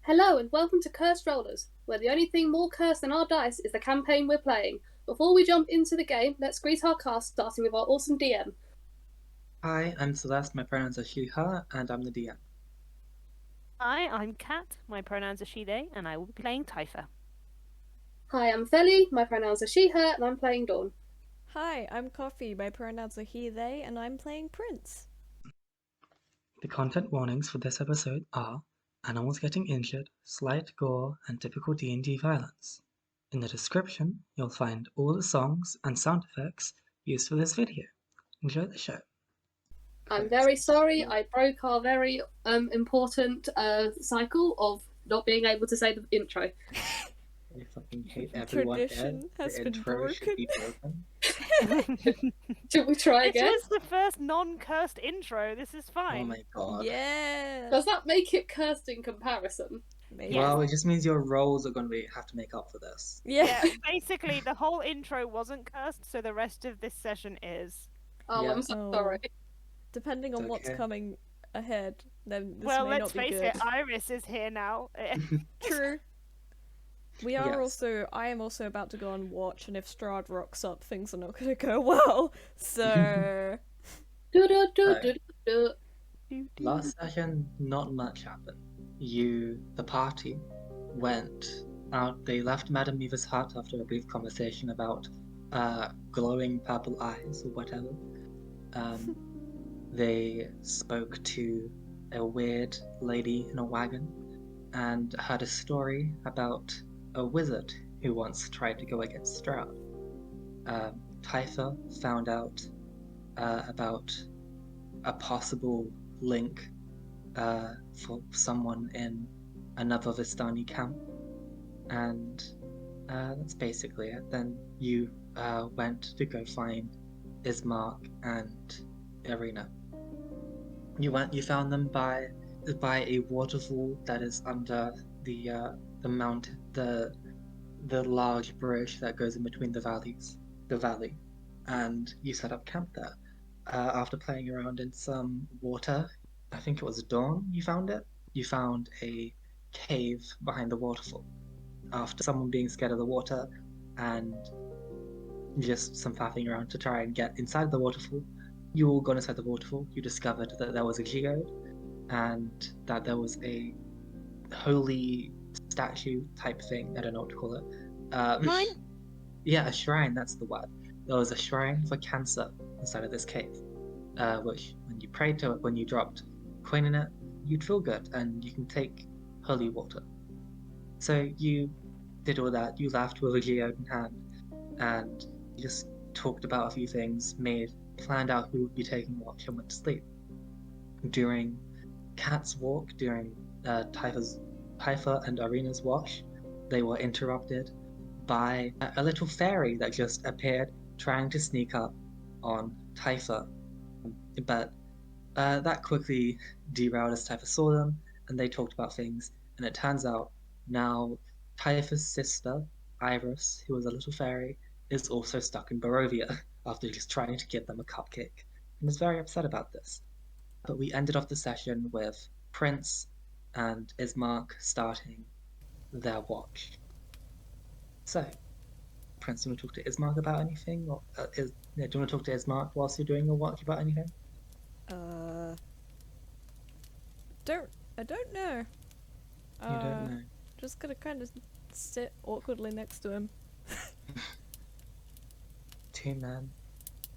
Hello and welcome to Cursed Rollers, where the only thing more cursed than our dice is the campaign we're playing. Before we jump into the game, let's greet our cast, starting with our awesome DM. Hi, I'm Celeste, my pronouns are she, her, and I'm the DM. Hi, I'm Kat. My pronouns are she, they, and I will be playing Typha. Hi, I'm Feli, my pronouns are she, her, and I'm playing Dawn. Hi, I'm Coffee. My pronouns are he, they, and I'm playing Prince. The content warnings for this episode are animals getting injured, slight gore, and typical D&D violence. In the description, you'll find all the songs and sound effects used for this video. Enjoy the show. I'm very sorry, I broke our very important cycle of not being able to say the intro. I fucking hate everyone Tradition here. has The been intro should broken. be broken. Should we try This again? was the first non-cursed intro. This is fine. Oh my god. Yeah. Does that make it cursed in comparison? Maybe. Well, it just means your roles are going to have to make up for this. Yeah. Basically, the whole intro wasn't cursed, so the rest of this session is. Oh, Yeah. I'm so Oh. sorry. Depending on It's what's okay. coming ahead, then this Well, may let's not be face good. it, Iris is here now. True. We are Yes. also. I am also about to go on watch, and if Strahd rocks up, things are not going to go well. So. Do-do-do-do-do-do. Last session, not much happened. The party, went out. They left Madame Eva's hut after a brief conversation about glowing purple eyes or whatever. They spoke to a weird lady in a wagon and heard a story about a wizard who once tried to go against Stroud. Typha found out about a possible link for someone in another Vistani camp, and that's basically it. Then you went to go find Ismark and Irina. You found them by a waterfall that is under the mountain, the large bridge that goes in between the valley, and you set up camp there. After playing around in some water, I think it was dawn, you found it. You found a cave behind the waterfall. After someone being scared of the water and just some faffing around to try and get inside the waterfall, you all got inside the waterfall. You discovered that there was a geode and that there was a holy statue type thing. I don't know what to call it. Mine? Yeah, a shrine, that's the word. There was a shrine for cancer inside of this cave, which when you prayed to it, when you dropped coin in it, you'd feel good and you can take holy water. So you did all that, you laughed with a geode in hand, and you just talked about a few things, planned out who would be taking watch and went to sleep. During Kat's walk, during Typha and Irina's watch, they were interrupted by a little fairy that just appeared trying to sneak up on Typha. But that quickly derailed as Typha saw them, and they talked about things. And it turns out now Typha's sister, Iris, who was a little fairy, is also stuck in Barovia after just trying to give them a cupcake, and is very upset about this. But we ended off the session with Prince and Ismark starting their watch. So, Prince, do you want to talk to Ismark about anything? Or do you want to talk to Ismark whilst you're doing your watch about anything? I don't know. You don't know. Just gonna kind of sit awkwardly next to him. Two men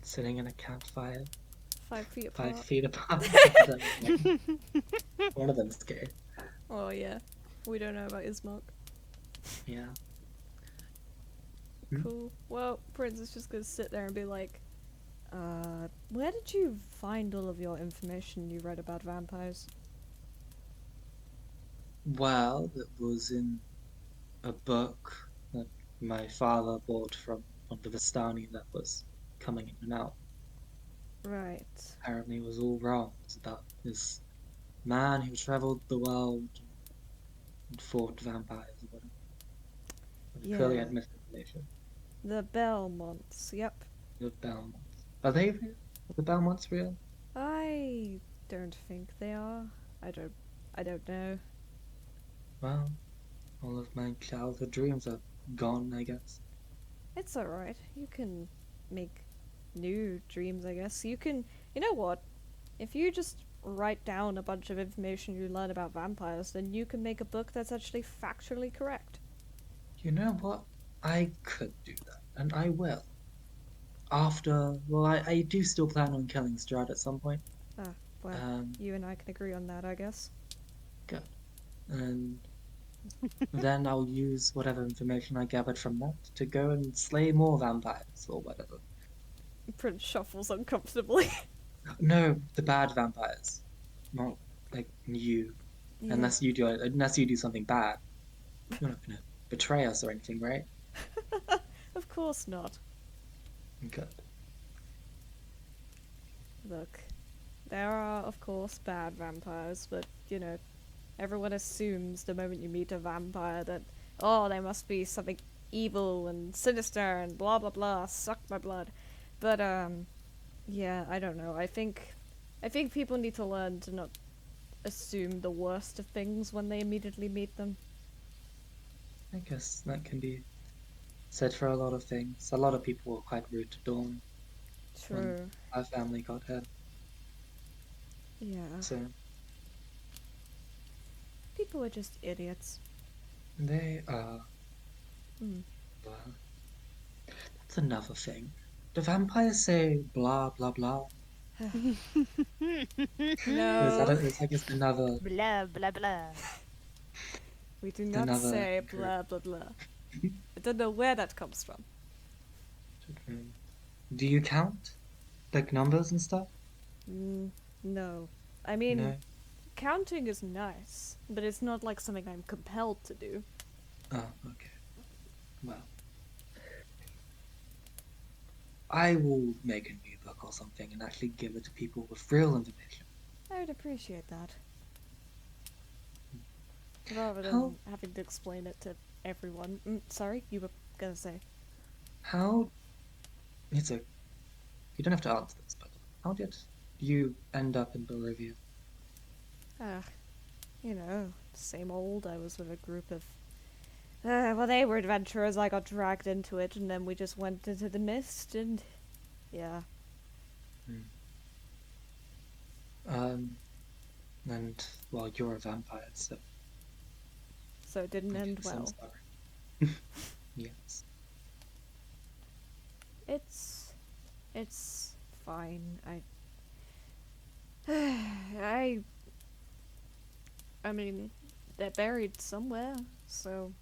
sitting in a campfire, 5 feet apart. 5 feet apart. One of them's gay. Oh yeah. We don't know about Ismark. Yeah. Cool. Well, Prince is just gonna sit there and be like, where did you find all of your information you read about vampires? Well, it was in a book that my father bought from one of the Vistani that was coming in and out. Right. Apparently it was all wrong. It's about this man who traveled the world and fought vampires or whatever. Yeah. Clearly had misinformation. The Belmonts, yep. The Belmonts. Are they real? Are the Belmonts real? I don't think they are. I don't know. Well, all of my childhood dreams are gone, I guess. It's alright. You can make new dreams, I guess. You can. You know what? If you just write down a bunch of information you learn about vampires, then you can make a book that's actually factually correct. You know what? I could do that, and I will. After, well, I do still plan on killing Strahd at some point. Ah, well, Um, you and I can agree on that, I guess. Good. And then I'll use whatever information I gathered from that to go and slay more vampires or whatever. Prince shuffles uncomfortably. No, the bad vampires, not like you. Yeah. Unless you do something bad, you're not gonna betray us or anything, right? Of course not. Good. Look, there are, of course, bad vampires, but, you know, everyone assumes the moment you meet a vampire that, oh, they must be something evil and sinister and blah blah blah, suck my blood. But, yeah, I don't know. I think people need to learn to not assume the worst of things when they immediately meet them. I guess that can be said for a lot of things. A lot of people were quite rude to Dawn True. when our family got hurt. Yeah. So People are just idiots. they are. Mm. Well, that's another thing. Do vampires say blah blah blah? No, It's like it's another Blah blah blah. we do not another say group. blah blah blah. I don't know where that comes from. Do you count? Like numbers and stuff? No. I mean, No? counting is nice, but it's not like something I'm compelled to do. Oh, okay. Well. I will make a new book or something and actually give it to people with real information. I would appreciate that. Rather than How- having to explain it to everyone. Sorry, you were gonna say. How... It's a... You don't have to answer this, but how did you end up in Bolivia? You know, same old. I was with a group of... well, they were adventurers. I got dragged into it, and then we just went into the mist, and... Yeah. And, well, you're a vampire, so... So it didn't end I'm well. sorry. Yes. It's fine. I mean, they're buried somewhere, so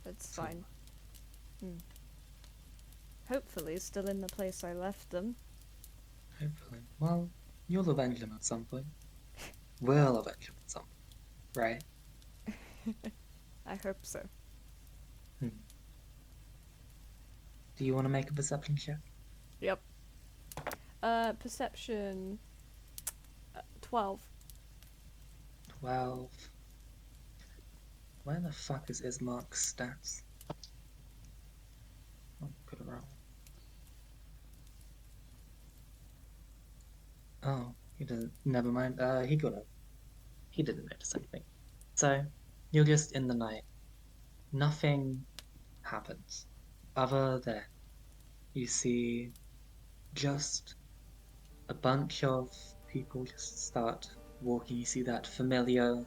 it's fine. Hopefully still in the place I left them. Hopefully. Well, you'll avenge them at some point. We'll avenge them at some point, right? I hope so. Do you want to make a perception check? Yep. Perception... 12. 12. Where the fuck is Ismark's stats? Oh, could have rolled. Oh, he doesn't. Never mind. He didn't notice anything. So, you're just in the night. Nothing happens. Other than you see just a bunch of people just start walking. You see that familiar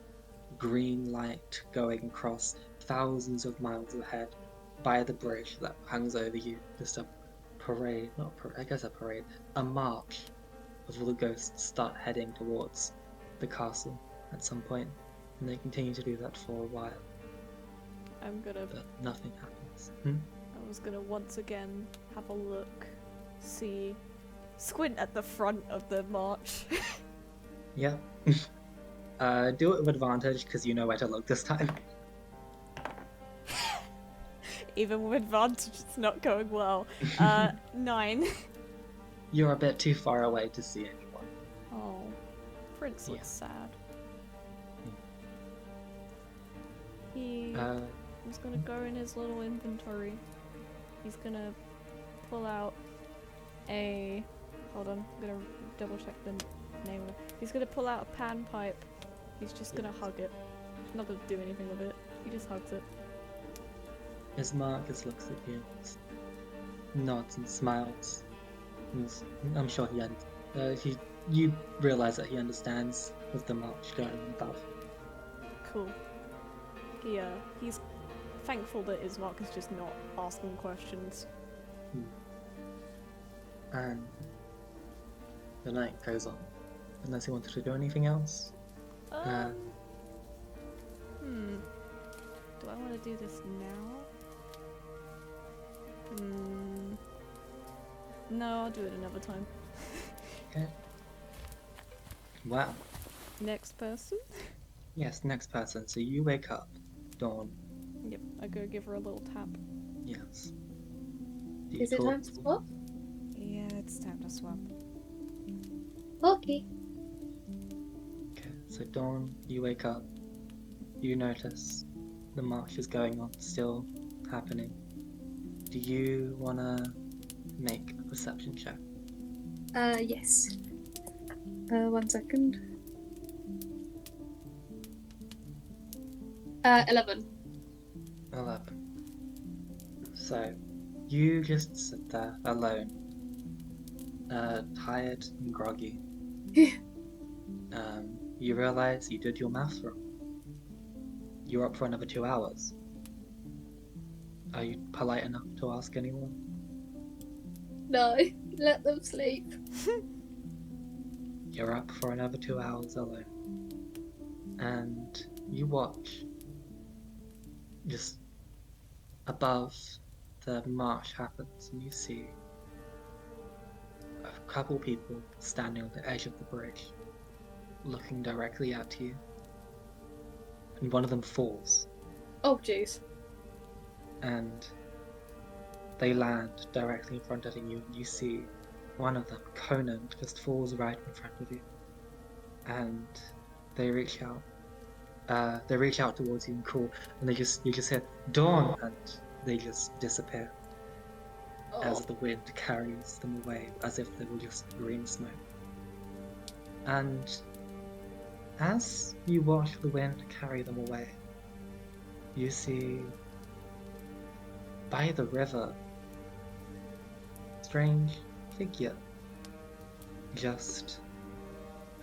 green light going across thousands of miles ahead by the bridge that hangs over you. Just a parade, not a parade, I guess a parade, a march of all the ghosts start heading towards the castle at some point, and they continue to do that for a while, I'm gonna... but nothing happens. I was gonna once again have a look, see... Squint at the front of the march. Yeah. Do it with advantage, because you know where to look this time. Even with advantage, it's not going well. 9. You're a bit too far away to see anyone. Oh, Prince looks sad. He was gonna go in his little inventory. He's gonna pull out a... Hold on, I'm gonna double check the name of it. He's gonna pull out a pan pipe. He's just gonna hug it. not gonna do anything with it. He just hugs it. Ismark just looks at you, just nods and smiles. I'm sure you realize that he understands with the march going above. Cool. He's thankful that Ismark is just not asking questions. And the night goes on. Unless you wanted to do anything else. Do I want to do this now? No, I'll do it another time. Okay. Wow. Next person? Yes, next person. So you wake up, Dawn. Yep, I go give her a little tap. Yes. Is it time to swap? Yeah, it's time to swap. Okay. Okay, so Dawn, you wake up. You notice the march is going on, still happening. Do you want to make a perception check? Yes. 1 second. 11. 11. So, you just sit there alone, tired and groggy. You realize you did your maths wrong. You're up for another 2 hours. Are you polite enough to ask anyone? No, let them sleep. You're up for another 2 hours alone. And you watch, just above the march happens, and you see a couple people standing on the edge of the bridge, looking directly at you. And one of them falls, Oh, jeez. and they land directly in front of you, and you see one of them, Conan, just falls right in front of you. And they reach out. They reach out towards you and call, and you just hear Dawn, and they just disappear as the wind carries them away, as if they were just green smoke. And as you watch the wind carry them away, you see by the river a strange figure just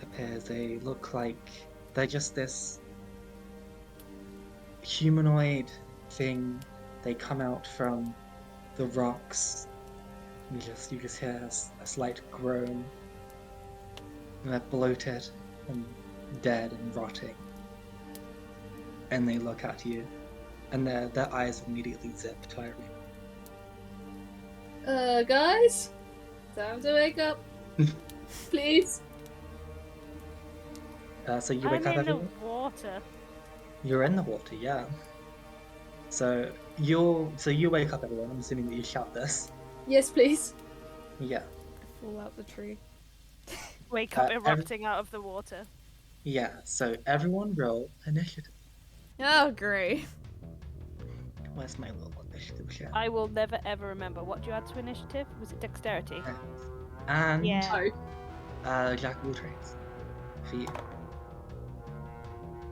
appears. They look like they're just this humanoid thing. They come out from the rocks. You just hear a slight groan. And they're bloated and dead and rotting. And they look at you, and their eyes immediately zip to Irene. Guys? Time to wake up. Please. So you wake up, I'm in everyone? the water. You're in the water, yeah. So you wake up, everyone. I'm assuming that you shout this. Yes, please. Yeah. Fall out the tree. Wake up every- erupting out of the water. Yeah. So everyone roll initiative. Oh, great. Where's my little initiative share? I will never ever remember. What do you add to initiative? Was it dexterity? And Yeah. Jack of all trades for you.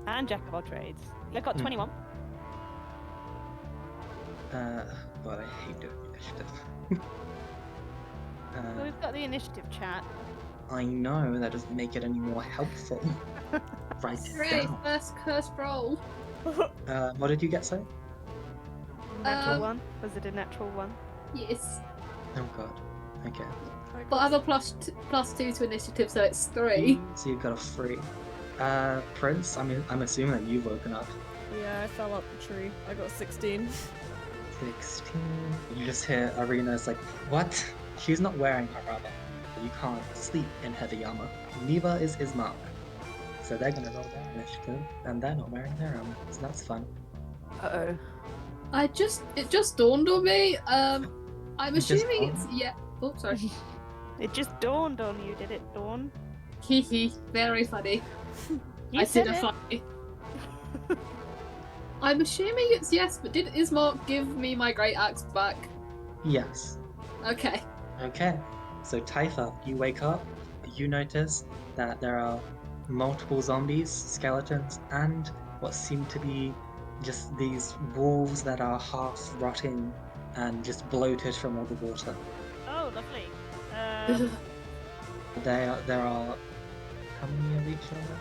And jack of all trades. I got 21. God, I hate doing initiative. Well, we've got the initiative chat. I know, that doesn't make it any more helpful. Write it Hooray, down. first cursed roll. What did you get, sorry? Natural one? Was it a natural one? Yes. Oh god. Okay. But I have a plus 2 to initiative, so it's 3. So you've got a 3. Prince, I'm assuming that you've woken up. Yeah, I fell up the tree. I got 16. 16. You just hear Arena's like, what? She's not wearing her armor. You can't sleep in heavy armor. Neither is Ismark. So they're gonna roll their initiative, and they're not wearing their armor. So that's fun. Uh-oh. It just dawned on me. I'm It just assuming dawned? it's Oh, sorry. It just dawned on you, did it, Dawn? Hee very funny. You I said did a it. funny. I'm assuming it's yes, but did Ismark give me my great axe back? Yes. Okay. Okay. So Typha, you wake up, you notice that there are multiple zombies, skeletons, and what seem to be just these wolves that are half rotting and just bloated from all the water. Oh, lovely. There are how many of each other?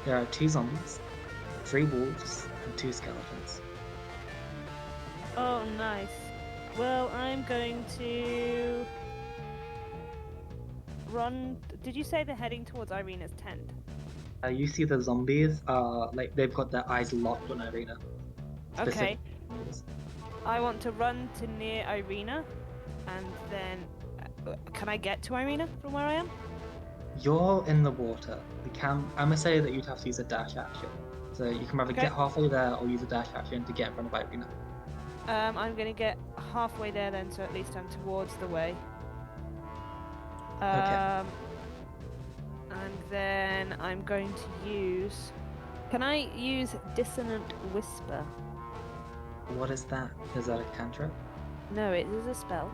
There are 2 zombies, 3 wolves, and 2 skeletons. Oh, nice. Well, I'm going to run. Did you say they're heading towards Irina's tent? You see the zombies like they've got their eyes locked on Irina. Okay. Specific- I want to run to near Irina, and then can I get to Irina from where I am? You're in the water. I'm gonna say that you'd have to use a dash action. So you can either Okay. get halfway there or use a dash action to get in front of Irina. I'm gonna get halfway there then, so at least I'm towards the way. Okay. And then I'm going to use. Can I use Dissonant Whisper? What is that? Is that a cantrip? No, it is a spell.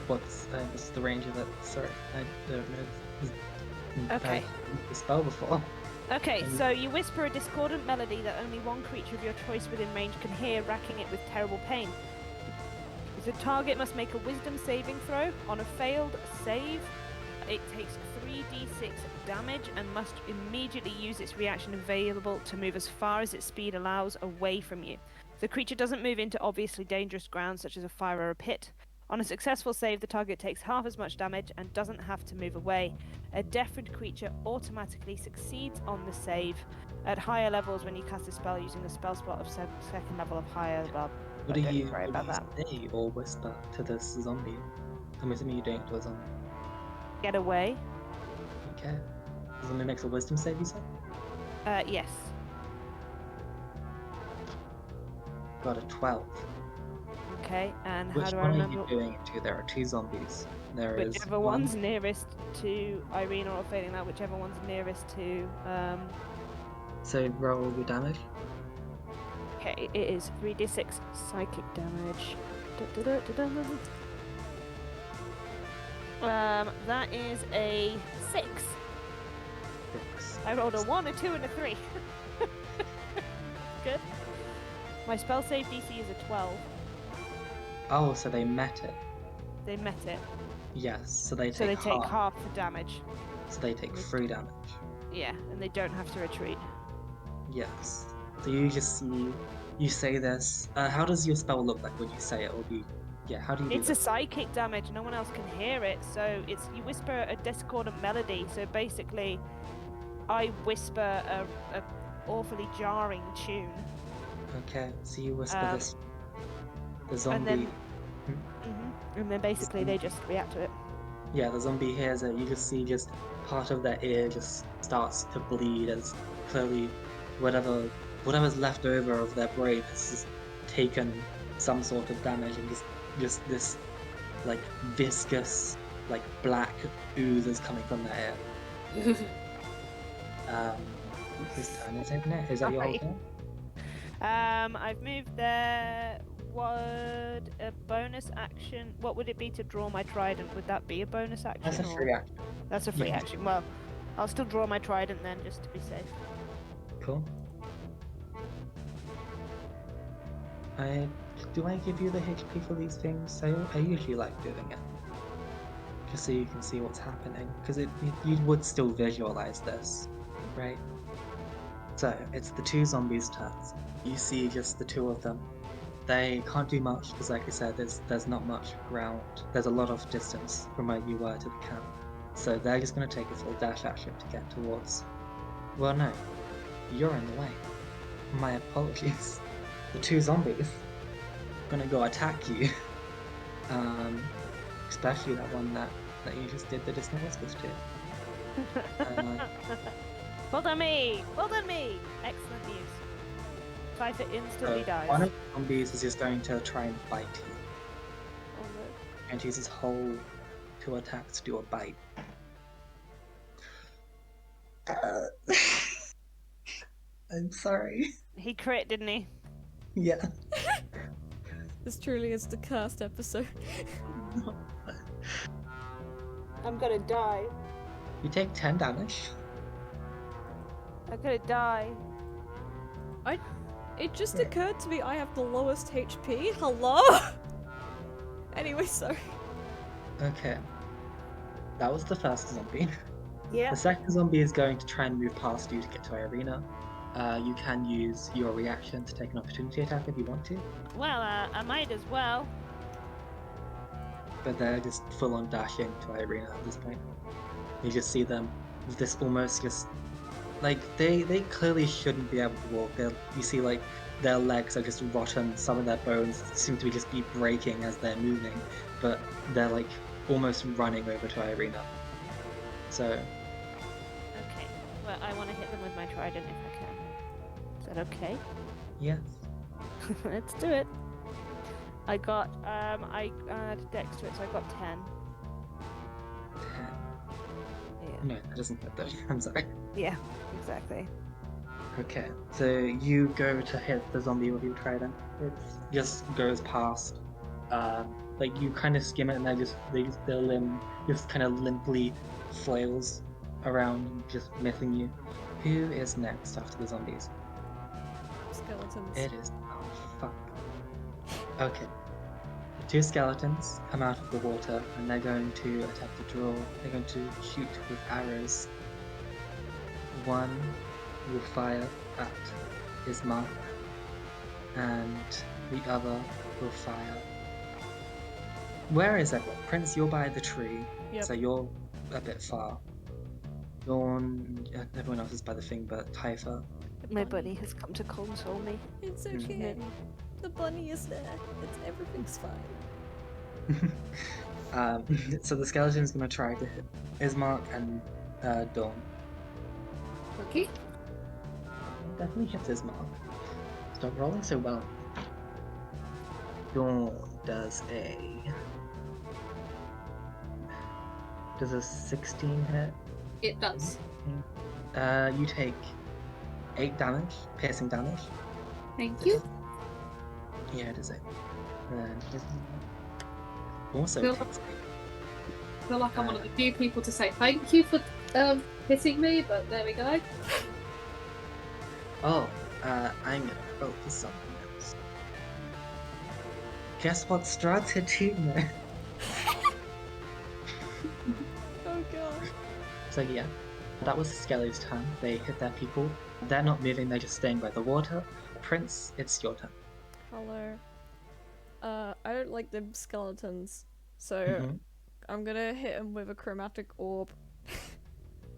What's the range of it? Sorry, I don't know. Okay. I've used the spell before. Okay, so you whisper a discordant melody that only one creature of your choice within range can hear, racking it with terrible pain. The target must make a wisdom saving throw. On a failed save, it takes 3d6 damage and must immediately use its reaction available to move as far as its speed allows away from you. The creature doesn't move into obviously dangerous ground such as a fire or a pit. On a successful save, the target takes half as much damage and doesn't have to move away. A deafened creature automatically succeeds on the save. At higher levels, when you cast a spell using a spell slot of second level of higher, well, What do don't you worry about that. say or whisper to this zombie? I'm assuming you're doing it to a zombie. Get away. Okay. The zombie makes a wisdom save, you said? Yes. Got a 12. Okay, and Which how do I one are remember? you doing it to? There are 2 zombies. There is Whichever one. one's nearest to Irina, or failing that, whichever one's nearest to. So roll your damage. Okay, it is 3d6 psychic damage. That is a 6. 6. I rolled a 1, a 2, and a 3. Good. My spell save DC is a 12. Oh, so they met it. They met it, Yes, so they take so they take half. half the damage. So they take 3 damage. Yeah, and they don't have to retreat. Yes. So you just see, you say this. How does your spell look like when you say it? Or do you, yeah, how do you do It's that? a psychic damage. No one else can hear it, so it's you whisper a discordant melody. So basically, I whisper a awfully jarring tune. Okay, so you whisper this. The zombie. And then, and then basically they just react to it. Yeah, the zombie hears it. You just see just part of their ear just starts to bleed as clearly whatever's left over of their brain has just taken some sort of damage and just this like viscous like black ooze is coming from their ear. Whose turn is it now? Is that your whole Sorry. turn? I've moved there. Would a bonus action? What would it be to draw my trident? Would that be a bonus action? That's a or- free action. That's a free Yeah. action. Well, I'll still draw my trident then, just to be safe. Cool. Do I give you the HP for these things? I usually like doing it. Just so you can see what's happening. Because you would still visualize this, right? So, it's the 2 zombies' turns. You see just the 2 of them. They can't do much, because like I said, there's not much ground. There's a lot of distance from where you were to the camp. So they're just going to take a full dash action to get towards... Well, no. You're in the way. My apologies. The 2 zombies are going to go attack you. Especially that one that you just did the distant whispers to. Well done me! Well done me! Excellent news. Typha instantly dies. One of the zombies is just going to try and bite you. Oh, no. And use his whole 2 attacks to do a bite. I'm sorry. He crit, didn't he? Yeah. This truly is the cursed episode. I'm gonna die. You take 10 damage. I'm gonna die. It just Yeah. occurred to me I have the lowest HP. Hello? Anyway, sorry. Okay. That was the first zombie. Yeah. The second zombie is going to try and move past you to get to Irina. You can use your reaction to take an opportunity attack if you want to, Well, I might as well. but they're just full on dashing to Irina at this point. You just see them with this almost just like they clearly shouldn't be able to walk. You see like their legs are just rotten. Some of their bones seem to just be breaking as they're moving, but they're like almost running over to Irina. So Okay. Well, I want to hit them with my trident if I can. Is that okay? yes, Let's do it. I got I added dex to it, so I got 10. 10. Yeah. No, that doesn't hit though. I'm sorry. Yeah. Exactly. Okay, so you go to hit the zombie with your trident. It just goes past. Like you kind of skim it, and their limb just kind of limply flails around, just missing you. Who is next after the zombies? Skeletons. It is. Oh fuck. Okay. The two skeletons come out of the water, and they're going to attempt to draw. They're going to shoot with arrows. One will fire at his mark, and the other will fire. Where is everyone? Prince, you're by the tree, Yep. so you're a bit far. Everyone else is by the thing, but Typha. My buddy has come to console me. It's Mhm. okay. The bunny is there. Everything's fine. So the skeleton's gonna try to hit Ismark and Dawn. Okay. Definitely hits Ismark. Stop rolling so well. Dawn does a 16 hit. It does. You take 8 damage, piercing damage. Thank you. Yeah, it is 8. Then also Cool. takes 8. I feel like I'm one of the few people to say thank you for hitting me, but there we go. Oh, I'm gonna roll for something else. Guess what Strahd's achievement? Oh god. So yeah, that was Skelly's turn. They hit their people. They're not moving, they're just staying by the water. Prince, it's your turn. Hello. I don't like them skeletons, so Mhm. I'm gonna hit him with a chromatic orb.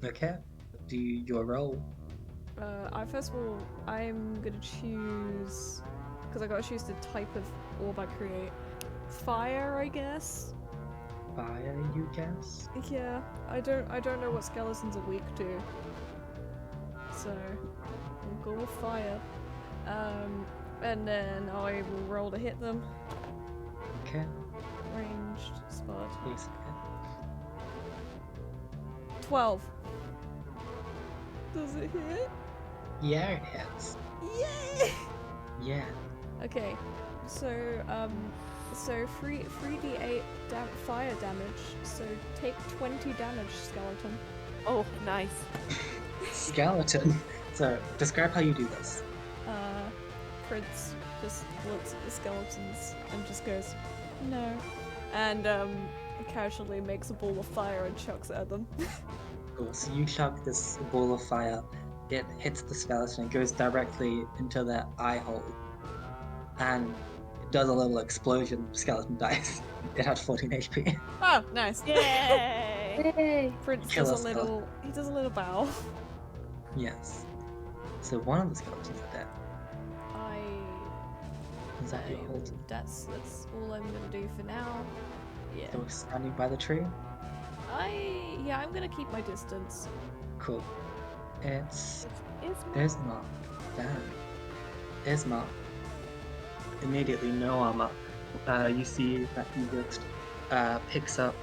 Okay, do your roll. First of all, I'm gonna choose, because I gotta choose the type of orb I create. Fire, I guess. Fire, you guess? Yeah, I don't know what skeletons are weak to, so I'll go with fire. And then I will roll to hit them. Okay, Ranged spot. please. 12. Does it hit? Yeah, it hits. Yay! Yeah. Okay, so 3d8 fire damage. So take 20 damage, skeleton. Oh, nice. Skeleton. So, describe how you do this. Prince just looks at the skeletons and just goes, no, and casually makes a ball of fire and chucks it at them. Cool. So you chuck this ball of fire. It hits the skeleton and goes directly into their eye hole. And it does a little explosion. Skeleton dies. It had 14 HP. Oh, nice. Yay! Yay! Prince Kill does us, a little. He does a little bow. Yes. So one of the skeletons is dead. Is that your whole turn? That's all I'm gonna do for now. Yeah. So we're standing by the tree? I'm gonna keep my distance. Cool. It's Ismark. Ismark. Damn. Ismark. Immediately, no armor. You see that he just picks up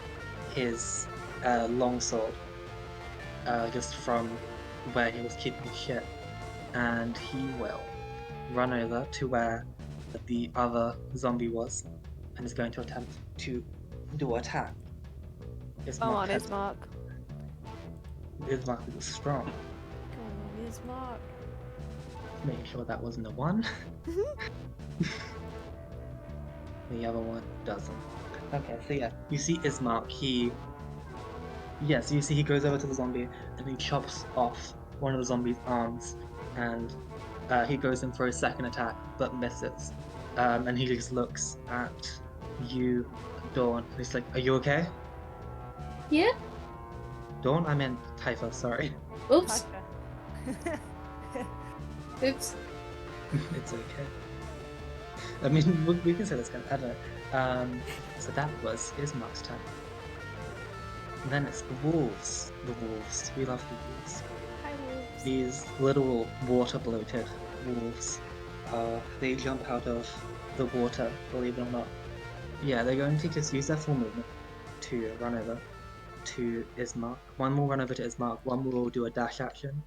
his longsword just from where he was keeping his ship, and he will run over to where the other zombie was, and is going to attempt to do attack. Come on, Ismark. Ismark is strong. Come on, Ismark. Making sure that wasn't a 1. The other one doesn't. Okay, so yeah, you see Ismark, you see he goes over to the zombie and he chops off one of the zombie's arms, and he goes in for his second attack but misses. And he just looks at you, Dawn, and he's like, "Are you okay?" Yeah? Dawn? I meant Typha, sorry. Oops. Typha. Oops. It's okay. I mean, we can say this kind of, I don't know. So that was Ismark's turn. And then it's the wolves. The wolves. We love the wolves. Hi, wolves. These little water-bloated wolves. They jump out of the water, believe it or not. Yeah, they're going to just use their full movement to run over to Ismark. One will run over to Ismark, one will do a dash action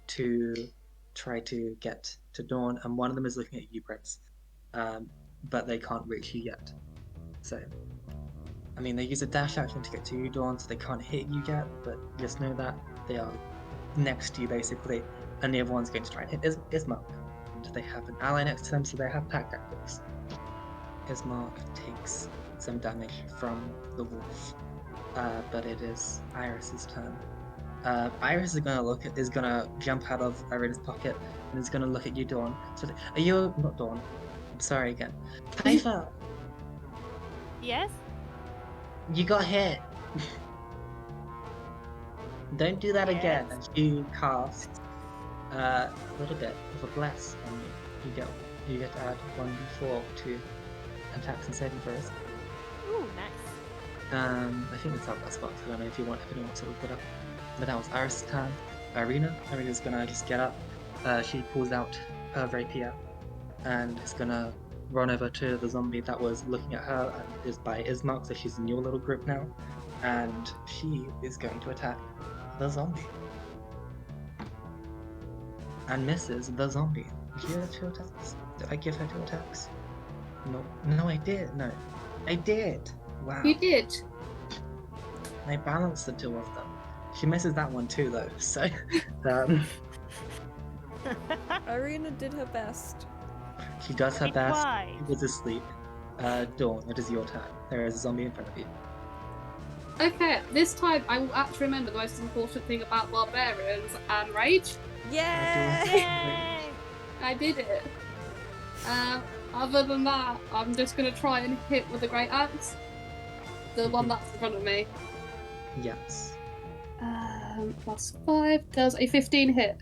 to try to get to Dawn, and one of them is looking at you, Prince. But they can't reach you yet. So, I mean, they use a dash action to get to you, Dawn, so they can't hit you yet, but just know that they are next to you, basically, and the other one's going to try and hit Ismark. And they have an ally next to them, so they have pack tactics. Ismark takes some damage from the wolf, but it is Iris's turn. Iris is gonna jump out of Irina's pocket and is gonna look at you, Dawn. So, are you not Dawn? I'm sorry again. Typha, Yes? you got hit. Don't do that again. Yes. And she casts a little bit of a bless on you. You get to add 1d4 to attacks and saving throws. Ooh, nice. I think it's our best box. I don't know if anyone wants to look it up. But that was Iris' turn. Irina's gonna just get up. She pulls out her rapier and is gonna run over to the zombie that was looking at her and is by Ismark, so she's in your little group now. And she is going to attack the zombie. And misses the zombie. Did you have 2 attacks? Did I give her 2 attacks? No, I did. No, I did. Wow. You did. I balanced the 2 of them. She misses that one too, though. So, Irina did her best. she does her She best. tried. She was asleep. Dawn, it is your turn. There is a zombie in front of you. Okay, this time I will actually remember the most important thing about barbarians and rage. Yay! Yay! I did it. Other than that, I'm just gonna try and hit with the great axe. The one that's in front of me. Yes. +5 does a 15 hit.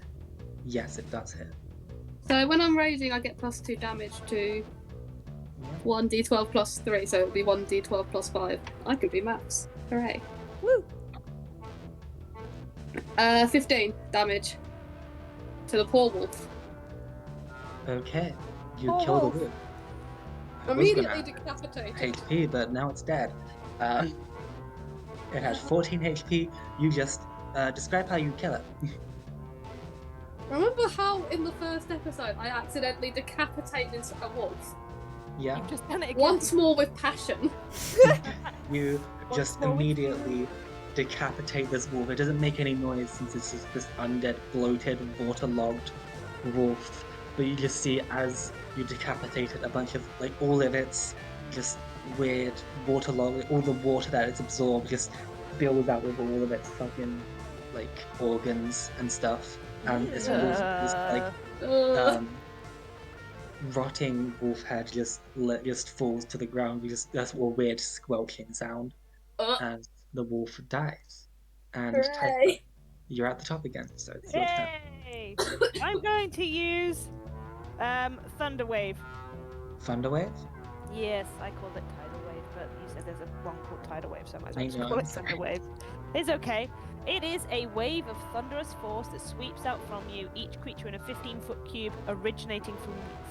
Yes, it does hit. So when I'm raging, I get +2 damage to Yeah. 1d12 +3, so it'll be 1d12 +5. I could be maths. Hooray. Woo! 15 damage to the poor wolf. Okay. You Oh. kill the wolf. I was Immediately gonna decapitated. HP, but now it's dead. It has 14 HP. You just describe how you kill it. Remember how in the first episode I accidentally decapitated a wolf? Yeah. You've just done it again. Once more with passion. You Once just more with immediately decapitate this wolf. It doesn't make any noise since it's just this undead, bloated, waterlogged wolf. But you just see as you decapitated a bunch of, like, all of its just weird waterlogged, all the water that it's absorbed just spills out with all of its fucking, like, organs and stuff. And this wolf just, like, rotting wolf head just falls to the ground. That's a weird squelching sound as the wolf dies. And Typha, Hooray. you're at the top again, so it's your turn. Yay! I'm going to use Thunder Wave. Thunder Wave? Yes, I called it Tidal Wave, but you said there's one called Tidal Wave, so I might as well I just know, call I'm it Thunder sorry. Wave. It's okay. It is a wave of thunderous force that sweeps out from you. Each creature in a 15-foot cube originating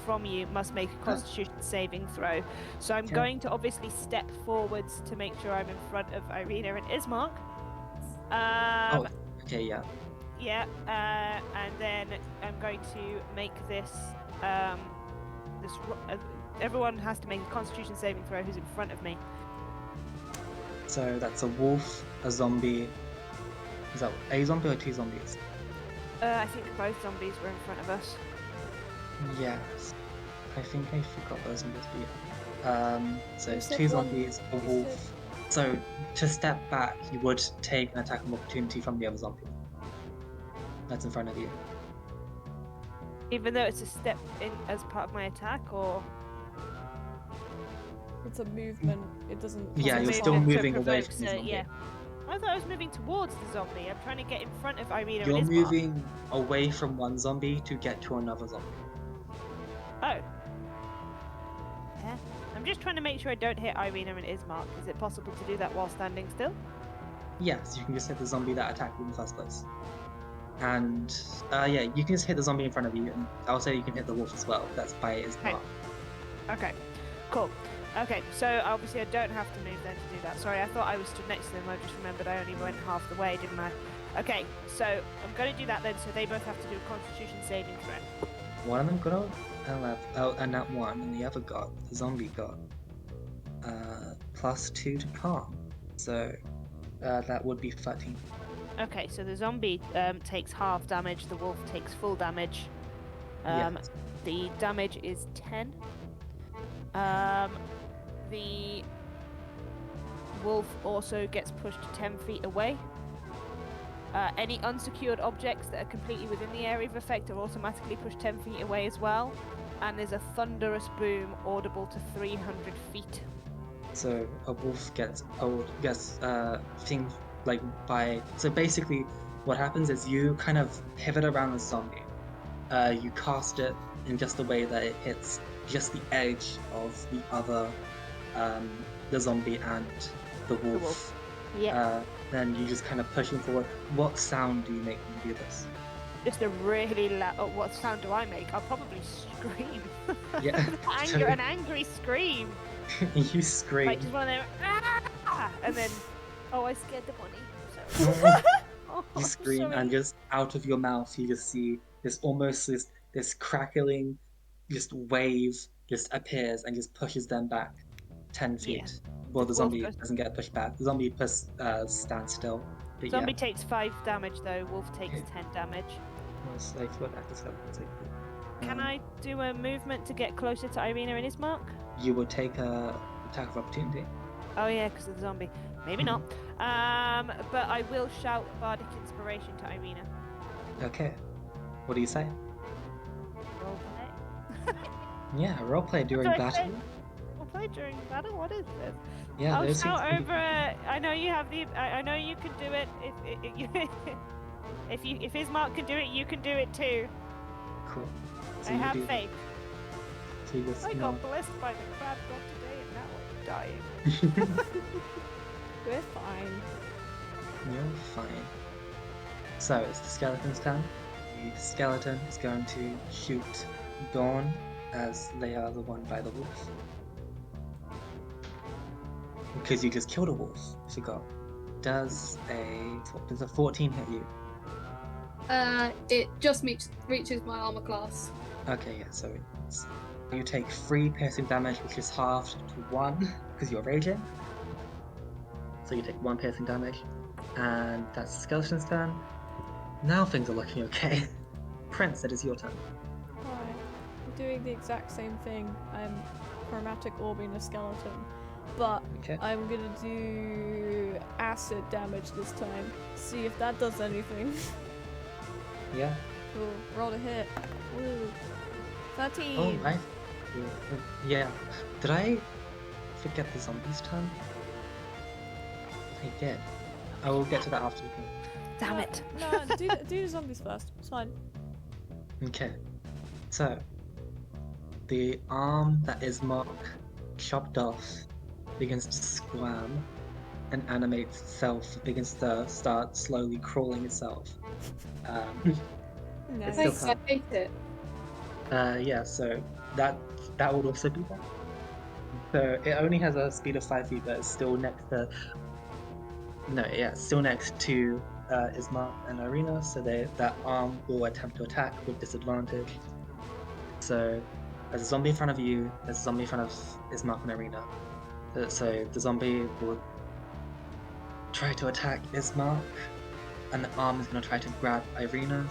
from you must make a Constitution saving throw. So I'm Okay. going to obviously step forwards to make sure I'm in front of Irina and Ismark. Okay, yeah. Yeah, and then I'm going to make this. Everyone has to make a Constitution saving throw who's in front of me. So that's a wolf, a zombie. Is that a zombie or 2 zombies? I think both zombies were in front of us. Yes. I think I forgot those numbers, but yeah. So You it's said 2 one- zombies, a you wolf. So to step back, you would take an attack of opportunity from the other zombie that's in front of you. Even though it's a step in as part of my attack, or It's a movement. It doesn't. Yeah, It's a you're still movement, so moving away provokes from the a- zombie. yeah. I thought I was moving towards the zombie. I'm trying to get in front of Irina You're and Ismark. moving away from one zombie to get to another zombie. Oh. Yeah. I'm just trying to make sure I don't hit Irina and Ismark. Is it possible to do that while standing still? Yes, you can just hit the zombie that attacked you in the first place. And yeah, you can just hit the zombie in front of you, and I'll say you can hit the wolf as well. That's by his Okay. mark. Okay. Cool. Okay, so obviously I don't have to move then to do that. Sorry, I thought I was stood next to them. I just remembered I only went half the way, didn't I? Okay, so I'm going to do that then, so they both have to do a Constitution saving throw. One of them got a nat 1, and the other the zombie got +2 to calm. So that would be 13. Okay, so the zombie takes half damage, the wolf takes full damage. Yes. The damage is 10. The wolf also gets pushed 10 feet away. Any unsecured objects that are completely within the area of effect are automatically pushed 10 feet away as well. And there's a thunderous boom audible to 300 feet. So a wolf gets things like by. So basically, what happens is you kind of pivot around the zombie. You cast it in just a way that it hits just the edge of the other, the zombie and the wolf. Yeah. Then you just kind of push him forward. What sound do you make when you do this? Just a really loud. Oh, what sound do I make? I'll probably scream. Yeah. An angry scream. You scream. Like just one of them. Ah! And then, oh, I scared the bunny. So. Oh, You I'm scream, sorry. and just out of your mouth, you just see this crackling, just wave just appears and just pushes them back 10 feet. Yeah. Well, the Wolf zombie goes- doesn't get pushed back. The zombie stands still. But Zombie yeah, takes 5 damage though. Wolf takes Okay. 10 damage. it's like what episode? It's like, Can I do a movement to get closer to Irina and Ismark? You would take a attack of opportunity. Oh yeah, because of the zombie. Maybe not. But I will shout Bardic Inspiration to Irina. Okay. What do you say? Roleplay. Yeah, roleplay during What do I say? battle. We'll play during battle. What is this? Yeah, I'll those shout things- over. I know you have the. I know you can do it. If Ismark can do it, you can do it too. Cool. So I you have do- faith. So you just I know. got blessed by the crab god today, and now I'm dying. We're fine. You're fine. So it's the skeleton's turn. The skeleton is going to shoot Dawn as they are the one by the wolf. Because you just killed a wolf, forgot. Does a 14 hit you? It just reaches my armor class. Okay, yeah, so you take 3 piercing damage, which is halved to 1 because you're raging. So you take 1 piercing damage, and that's the skeleton's turn. Now things are looking okay. Prince, it is your turn. Alright. I'm doing the exact same thing. I'm chromatic orbing a skeleton. But Okay. I'm gonna do acid damage this time. See if that does anything. Yeah. Cool. Roll a hit. Woo. 13. Oh, right. Yeah. Did I forget the zombie's turn? I did. I will get to that after. Damn it. No, do the zombies first. It's fine. Okay. So, the arm that is Mark chopped off begins to squirm and animates itself, begins to start slowly crawling itself. Nice. still I hate it. Yeah, so that would also be that. So it only has a speed of 5 feet, but it's still next to. No, yeah, it's still next to Ismark and Irina, so that arm will attempt to attack with disadvantage. So there's a zombie in front of you, there's a zombie in front of Ismark and Irina. So the zombie will try to attack Ismark, and the arm is going to try to grab Irina.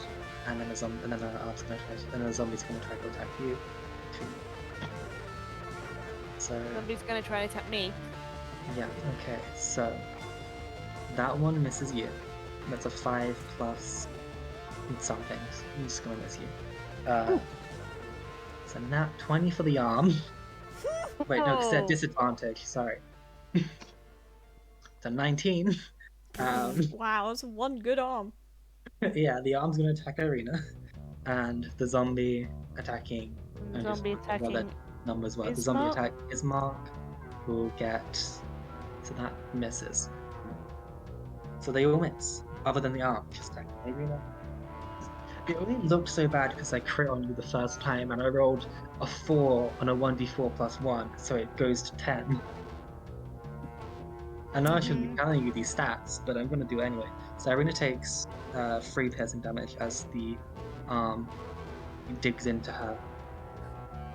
and then and then the zombie's gonna try to attack you. So Somebody's gonna try and attack me. yeah, okay. So that one misses you. That's a 5 plus something. I'm just gonna miss you. So nat 20 for the arm. Wait, no, because they're disadvantage. Sorry. So 19. Wow, that's one good arm. Yeah, the arm's gonna attack Irina, and the zombie attacking. Zombie attacking. Numbers well. The Ismark? zombie attack Ismark will get. So that misses. So they all miss, other than the arm. Just attacking Irina. It only looked so bad because I crit on you the first time, and I rolled a 4 on a 1d4 plus 1, so it goes to 10. I know I shouldn't be telling you these stats, but I'm going to do it anyway. So Irina takes 3 piercing damage as the arm digs into her.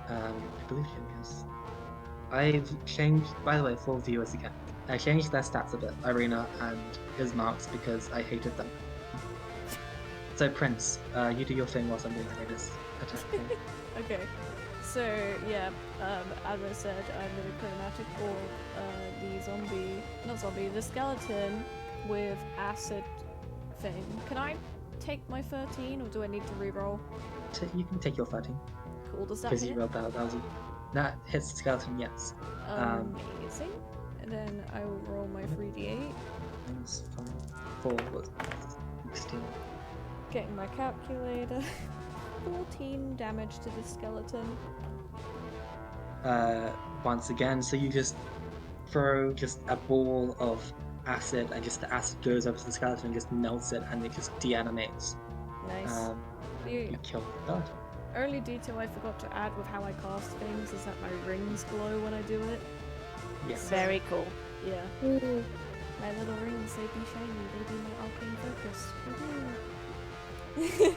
I believe she is. I've changed, by the way, for viewers again, I changed their stats a bit, Irina and Ismark's, because I hated them. So Prince, you do your thing whilst I'm doing Irina's attack thing. Okay. So yeah, as I said, I'm gonna chromatic orb the skeleton with acid thing. Can I take my 13 or do I need to reroll? You can take your 13. Cool, does that Because hit? you rolled that hits the skeleton, yes. Amazing. And then I will roll my 3d8. Minus 4 was 16. Getting my calculator. 14 damage to the skeleton. Once again, so you just throw just a ball of acid, and just the acid goes over to the skeleton and just melts it, and it just de-animates. Nice. You kill the skeleton. Only detail I forgot to add with how I cast things is that my rings glow when I do it. Yes. Very cool. Yeah. Ooh. My little rings, they be shiny, they be my arcane focus. Woohoo.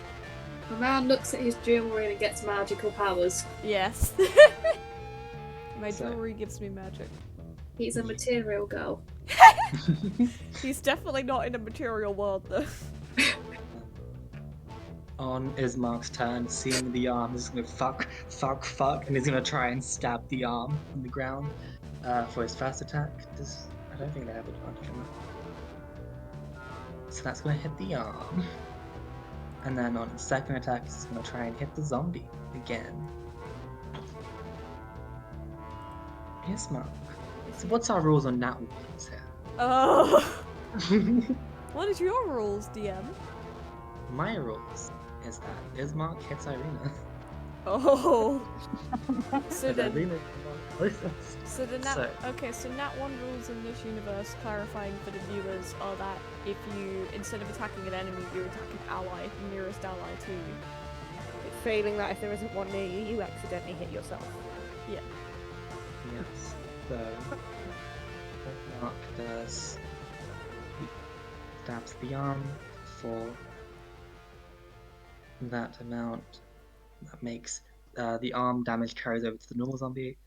The man looks at his jewellery and gets magical powers. Yes. My So- jewelry gives me magic. He's a material girl. He's definitely not in a material world though. On Ismark's turn, seeing the arm, he's gonna fuck, and he's gonna try and stab the arm on the ground for his first attack. I don't think they have advantage on that. So that's gonna hit the arm. And then on his second attack, he's gonna try and hit the zombie again. Ismark. So what's our rules on nat ones here? Oh. What is your rules, DM? My rules is that Ismark hits Irina. Oh. So And then, Irina so the nat. So- Okay, so nat 1 rules in this universe, clarifying for the viewers, are that if you, instead of attacking an enemy, you attack an ally, the nearest ally to you. Failing that, if there isn't one near you, you accidentally hit yourself. Yeah. Yes. So Mark does stabs the arm for that amount. That makes the arm damage carries over to the normal zombie,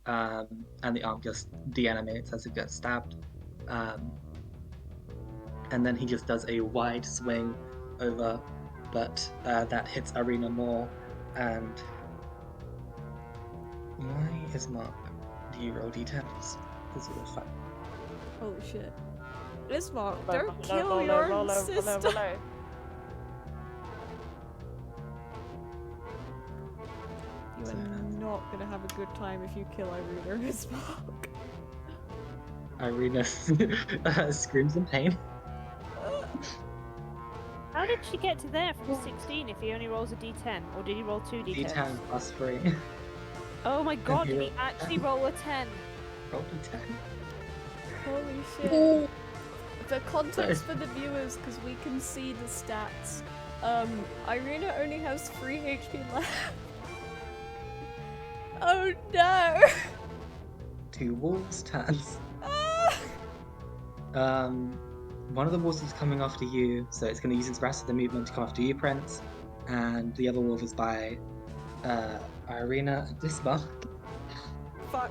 and the arm just de-animates as it gets stabbed. And then he just does a wide swing over, but that hits Irina more. And why is Mark? Do you roll d10s? This is fun. Holy shit. Ismark, Roll, don't kill roll, your roll, own roll, sister. roll. You are not gonna have a good time if you kill Irina, Ismark. Irina screams in pain. How did she get to there from 16 if he only rolls a d10? Or did he roll 2 d10s? D10 plus 3. Oh my god, did he actually roll a 10? Roll d10. Holy shit. Ooh. For context for the viewers, because we can see the stats, Irina only has 3 HP left. Oh no! 2 wolves' turns. Ah! One of the wolves is coming after you, so it's going to use its rest of the movement to come after you, Prince. And the other wolf is by Irina and Ismark. Fuck.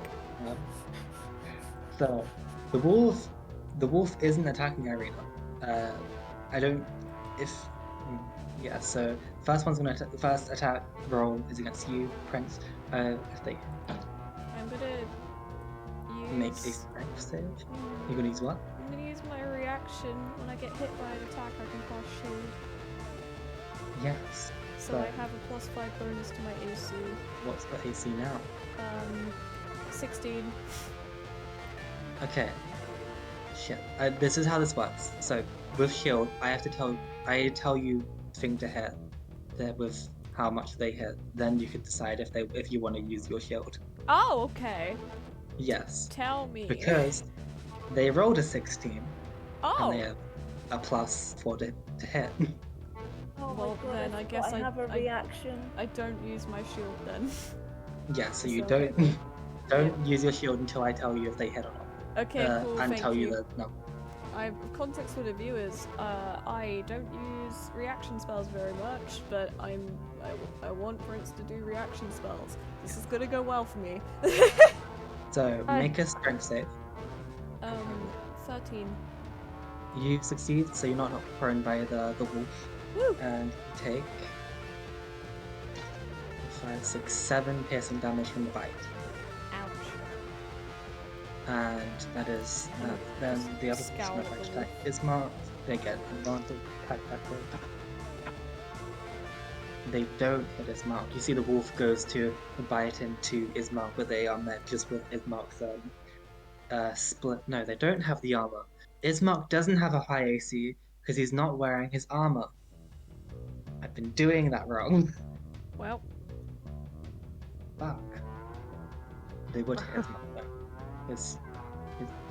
So the wolf isn't attacking Irina. So the first attack roll is against you, Prince. If they I'm gonna use... make a strength save, you're gonna use what? I'm gonna use my reaction. When I get hit by an attack, I can cast shield. Yes. So but I have a +5 bonus to my AC. what's the AC now? 16. Okay. Shit. This is how this works. So with shield, I tell you thing to hit, that with how much they hit. Then you can decide if you want to use your shield. Oh, okay. Yes. Tell me. Because they rolled a 16. Oh. And they have a +4 to hit. Oh Well, my god, then I guess I have a I- reaction. I don't use my shield then. Yeah. So you So- don't use your shield until I tell you if they hit or not. Okay, cool. And Thank tell you. you that no. I context for the viewers. I don't use reaction spells very much, but I want Prince to do reaction spells. This is gonna go well for me. So make a strength save. 13. You succeed, so you're not knocked prone by the wolf. Woo! And you take 5, 6, 7 piercing damage from the bite. Ouch. And that is then the other Scowl portion of at each the attack is marked. They get advantage attack backward. They don't hit Ismark. You see the wolf goes to bite into Ismark, but they are met just with Ismark's split. No, they don't have the armor. Ismark doesn't have a high AC because he's not wearing his armor. I've been doing that wrong. Well, Fuck. They would hit Ismark though. His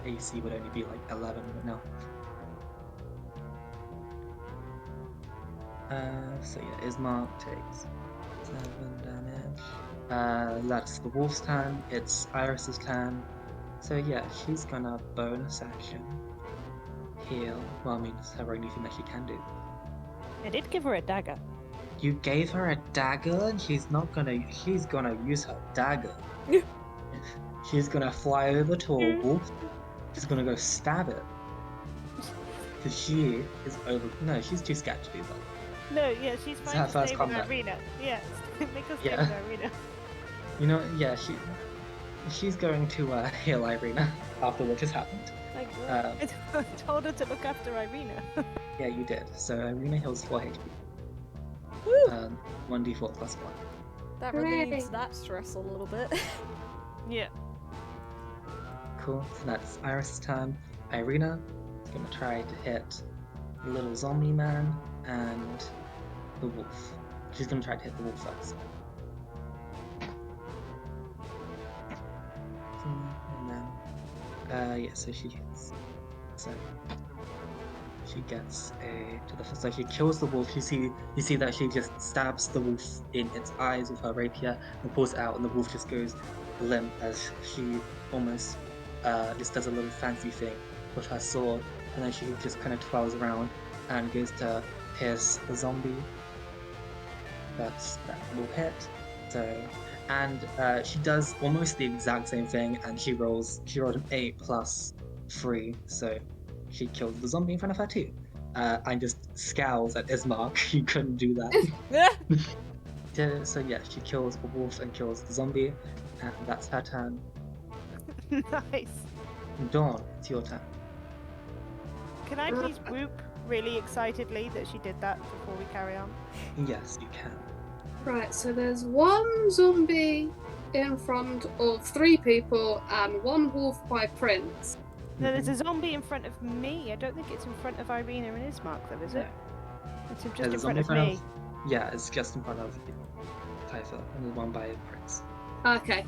AC would only be like 11, but no. So yeah, Ismark takes 7 damage. That's the wolf's turn. It's Iris's turn. So yeah, she's gonna bonus action heal. Well, I mean, it's her only thing that she can do. I did give her a dagger. You gave her a dagger, and she's gonna use her dagger. She's gonna fly over to a wolf. She's gonna go stab it. Cause she is over. No, she's too scared to do that. No, yeah, she's It's fine her to first stay combat. with Irina. Yeah, make her stay Yeah. with Irina. You know, yeah, she's going to heal Irina after what just happened. thank God. I told her to look after Irina. Yeah, you did. So Irina heals 4 HP. Woo! 1d4 plus 1. That Hooray. relieves that stress a little bit. Yeah. Cool. So that's Iris' turn. Irina is gonna try to hit the little zombie man and the wolf. She's gonna try to hit the wolf first. And then, yeah, so she hits. So she gets so she kills the wolf. You see that she just stabs the wolf in its eyes with her rapier and pulls it out, and the wolf just goes limp as she almost just does a little fancy thing with her sword, and then she just kind of twirls around and goes to pierce the zombie. That will hit. So, and she does almost the exact same thing, and she rolled an 8 plus 3, so she kills the zombie in front of her too. And just scowls at Ismark. He couldn't do that. So yeah, she kills the wolf and kills the zombie, and that's her turn. Nice. Dawn, it's your turn. Can I please whoop really excitedly that she did that before we carry on? Yes, you can. Right, so there's one zombie in front of 3 people and 1 wolf by Prince. No, there's a zombie in front of me. I don't think it's in front of Irina and Ismark, though, is it? It's just There's in a front zombie of me. Yeah, it's just in front of Typha, and there's one by Prince. Okay.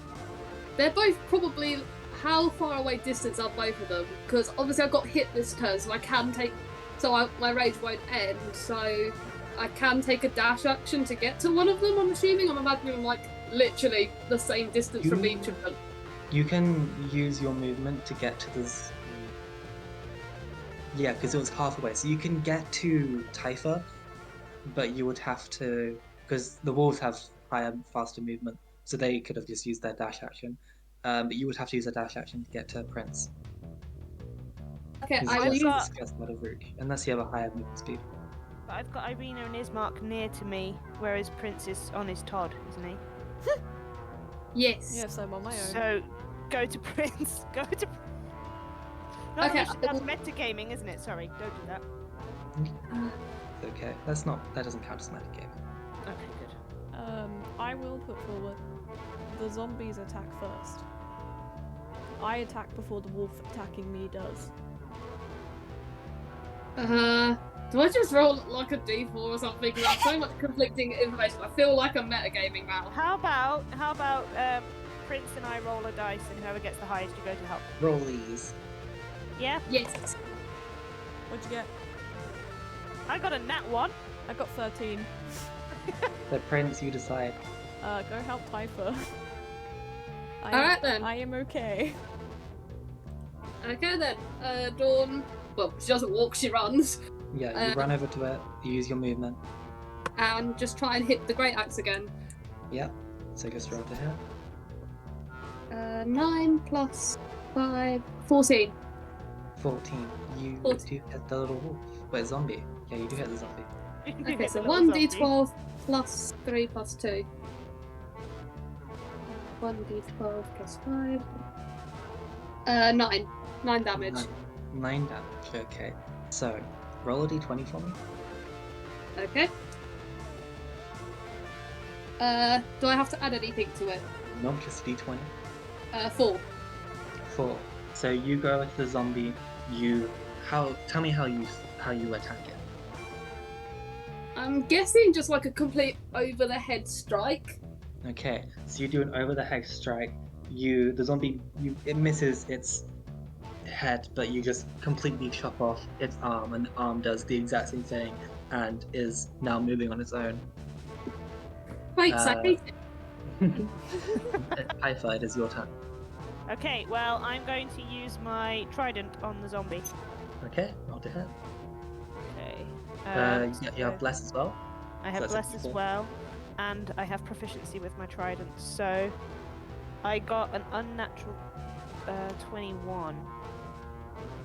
They're both probably... How far away distance are both of them? Because obviously I got hit this turn, so I can take... So my rage won't end, so I can take a dash action to get to one of them, I'm assuming. I'm imagining like literally the same distance from each of them. You can use your movement to get to this. Yeah, because it was half away. So you can get to Typha, but you would have to... Because the wolves have higher, faster movement, so they could have just used their dash action. But you would have to use a dash action to get to Prince. Okay, It's I will just, use... it's just out of reach, unless you have a higher movement speed. But I've got Irina and Ismark near to me, whereas Prince is on his Todd, isn't he? Yes. Yes, I'm on my own. So, go to Prince. Go to. Not Okay, that's metagaming, isn't it? Sorry, don't do that. Okay, that doesn't count as metagaming. Okay, good. I will put forward the zombies attack first. I attack before the wolf attacking me does. Do I just roll like a d4 or something? Because I have so much conflicting information. I feel like I'm metagaming now. How about Prince and I roll a dice, and whoever gets the highest, you go to help. Roll these. Yeah. Yes. What'd you get? I got a nat 1. I got 13. The Prince, you decide. Go help Typha. Alright then. I am okay. Okay then. Dawn. Well, she doesn't walk, she runs. Yeah, you run over to it, you use your movement. And just try and hit the great axe again. Yeah, so just roll to hit. 9 plus 5, 14. 14. You 14. do hit the little wolf. Wait, zombie. Yeah, you do hit the zombie. Okay, so 1d12 plus 3 plus 2. 1d12 plus 5. 9. 9 damage. 9 damage, okay. So, roll a d20 for me. Okay. Do I have to add anything to it? Not just d20. 4. 4. So you go with the zombie. Tell me how you attack it. I'm guessing just like a complete over the head strike. Okay, so you do an over the head strike. The zombie, it misses its head, but you just completely chop off its arm, and the arm does the exact same thing and is now moving on its own. Wait, so Typha, it is your turn. Okay, well, I'm going to use my trident on the zombie. Okay, roll to hit. Okay. You have bless as well. I have that's bless as a 4. well, and I have proficiency with my trident. So I got an unnatural 21.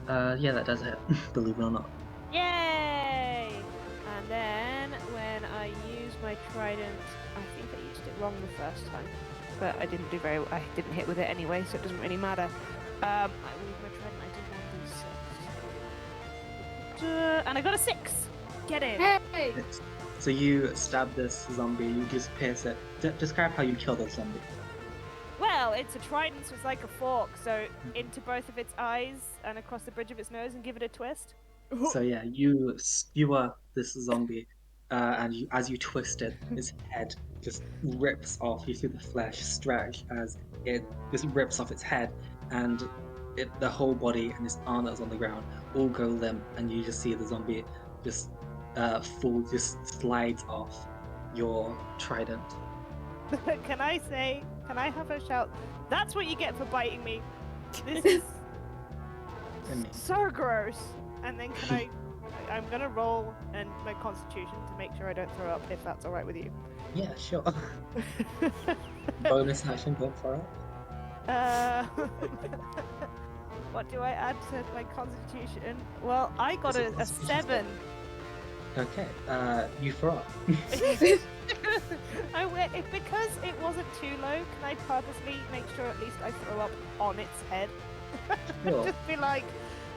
Yeah, that does hit. Believe it or not. Yay! And then when I use my trident, I think I used it wrong the first time, but I didn't do very well. I didn't hit with it anyway, so it doesn't really matter. I used my trident. I did 1d6. And I got a 6. Get in. Hey! So you stab this zombie. You just pierce it. Describe how you kill this zombie. Well, it's a trident, so it's like a fork. So into both of its eyes and across the bridge of its nose, and give it a twist. So yeah, you skewer this zombie, and as you twist it, its head just rips off. You see the flesh stretch as it just rips off its head, and the whole body and its arm that's on the ground all go limp, and you just see the zombie just slides off your trident. Can I have a shout? That's what you get for biting me. This is so gross. And then I'm gonna roll and my constitution to make sure I don't throw up, if that's alright with you. Yeah, sure. Bonus action, go for it. What do I add to my constitution? Well, I got a 7. Okay, you throw up. Because it wasn't too low, can I purposely make sure at least I throw up on its head? Sure. Just be like,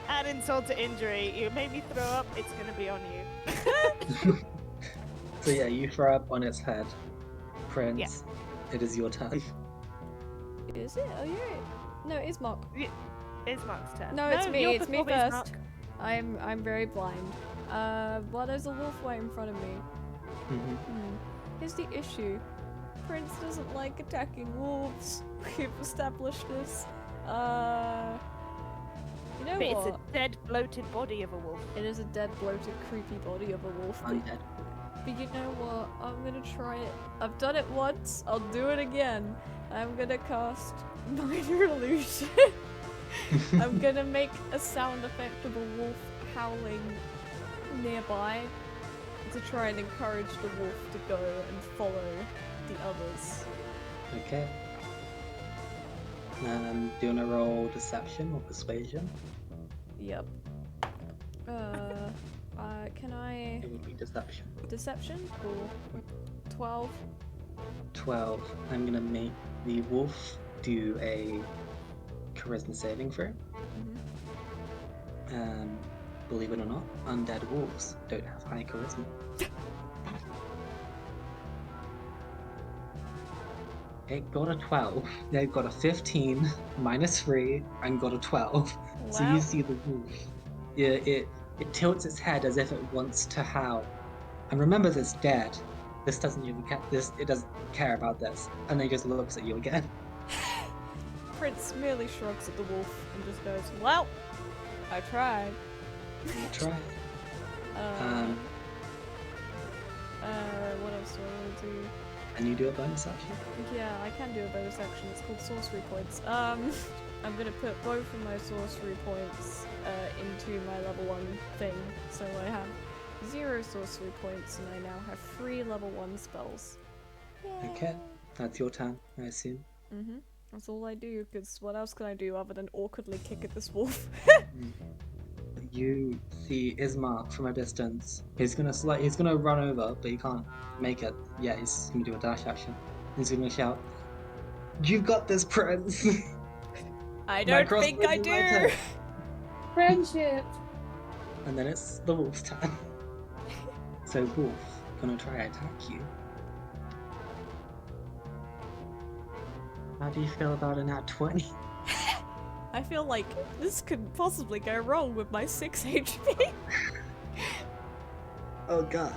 add insult to injury. You made me throw up, it's gonna be on you. So yeah, you throw up on its head. Prince, Yeah. it is your turn. Is it? Oh, yeah. No, it's Mark. Ismark's turn. No, it's me. you're It's me before first. Ismark. I'm very blind. Well, there's a wolf right in front of me. Here's the issue. Prince doesn't like attacking wolves. We've established this. You know But what? it's a dead, bloated body of a wolf. It is a dead, bloated, creepy body of a wolf. Undead. But you know what? I'm gonna try it. I've done it once. I'll do it again. I'm gonna cast Minor Illusion. I'm gonna make a sound effect of a wolf howling nearby to try and encourage the wolf to go and follow the others. Okay. Do you want to roll deception or persuasion? Yep. I Can I... It would be deception. Deception? Cool. 12. 12. I'm gonna make the wolf do a charisma saving throw. Mm-hmm. Believe it or not, undead wolves don't have high charisma. It got a 12. They've got a 15, minus 3, and got a 12. So Wow. you see the wolf. Yeah, it tilts its head as if it wants to howl. And remembers it's dead. This doesn't even care. It doesn't care about this. And then it just looks at you again. Prince merely shrugs at the wolf and just goes, well, I tried. You try. What else do I want to do? And you do a bonus action. Yeah, I can do a bonus action. It's called sorcery points. I'm gonna put both of my sorcery points into my level 1 thing. So I have 0 sorcery points and I now have 3 level 1 spells. Yay. Okay, that's your turn, I assume. Mm-hmm. That's all I do, because what else can I do other than awkwardly kick at this wolf? You see Ismark from a distance. He's gonna run over, but he can't make it. Yeah, he's gonna do a dash action. He's gonna shout, "You've got this, Prince!" I don't think I do! Friendship! And then it's the wolf's turn. So wolf, gonna try to attack you. How do you feel about a nat 20? I feel like this could possibly go wrong with my 6 HP. Oh god.